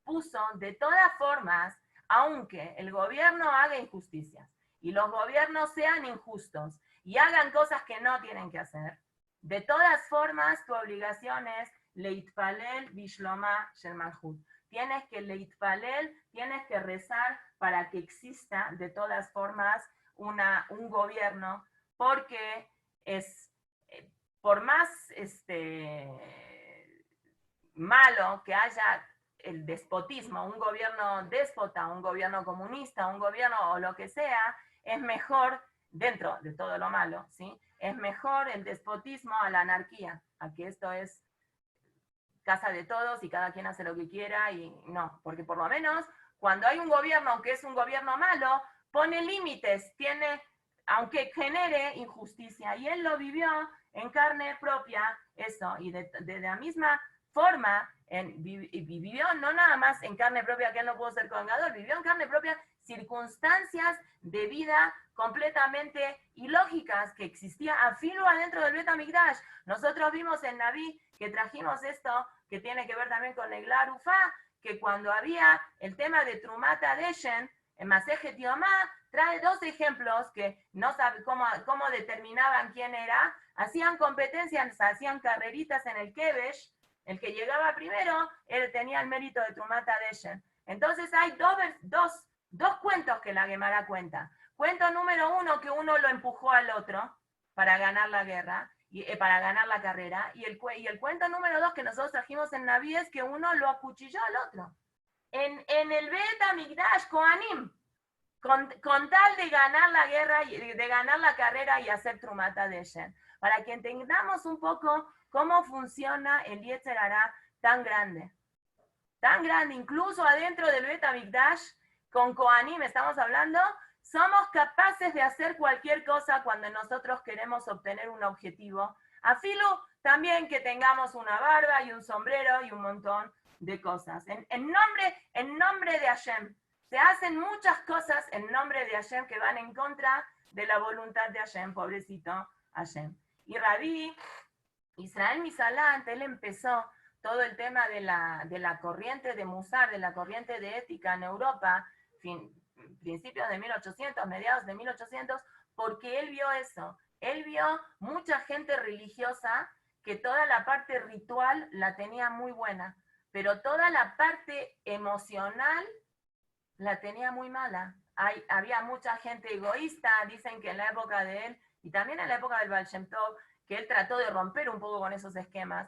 puso de todas formas, aunque el gobierno haga injusticias, y los gobiernos sean injustos y hagan cosas que no tienen que hacer, de todas formas tu obligación es leitpalel bishloma shel malchut. Tienes que leitpalel, tienes que rezar para que exista de todas formas un gobierno, porque es, por más malo que haya el despotismo, un gobierno déspota, un gobierno comunista, un gobierno o lo que sea, es mejor, dentro de todo lo malo, ¿sí? Es mejor el despotismo a la anarquía, a que esto es casa de todos y cada quien hace lo que quiera y no, porque por lo menos cuando hay un gobierno que es un gobierno malo, pone límites, aunque genere injusticia, y él lo vivió en carne propia, eso, y de la misma forma, vivió no nada más en carne propia que él no pudo ser Cohen Gadol, vivió en carne propia circunstancias de vida completamente ilógicas que existía afilo adentro del Bet HaMikdash. Nosotros vimos en Naví que trajimos esto, que tiene que ver también con Eglah Arufá, que cuando había el tema de Trumat Adeshen, en Masejet Yomá, trae dos ejemplos que no sabe cómo determinaban quién era, hacían competencias, hacían carreritas en el Kebesh, el que llegaba primero, él tenía el mérito de Trumat Adeshen. Entonces hay dos cuentos que la Gemara cuenta. Cuento número uno, que uno lo empujó al otro para ganar la guerra, para ganar la carrera, y el cuento número dos que nosotros trajimos en Naví es que uno lo acuchilló al otro. En el Bet HaMikdash Kohanim, con tal de ganar la guerra, de ganar la carrera y hacer Trumat Adeshen, para que entendamos un poco cómo funciona el Yetzer Hará tan grande, incluso adentro del Bet HaMikdash, con Kohanim estamos hablando, somos capaces de hacer cualquier cosa cuando nosotros queremos obtener un objetivo. Afilo también que tengamos una barba y un sombrero y un montón de cosas. En nombre de Hashem. Se hacen muchas cosas en nombre de Hashem que van en contra de la voluntad de Hashem, pobrecito Hashem. Y Rabí Israel Misalant, él empezó todo el tema de la corriente de Musar, de la corriente de ética en Europa, principios de 1800, mediados de 1800, porque él vio eso. Él vio mucha gente religiosa que toda la parte ritual la tenía muy buena, pero toda la parte emocional la tenía muy mala. Había mucha gente egoísta, dicen que en la época de él, y también en la época del Baal Shem Tov, que él trató de romper un poco con esos esquemas,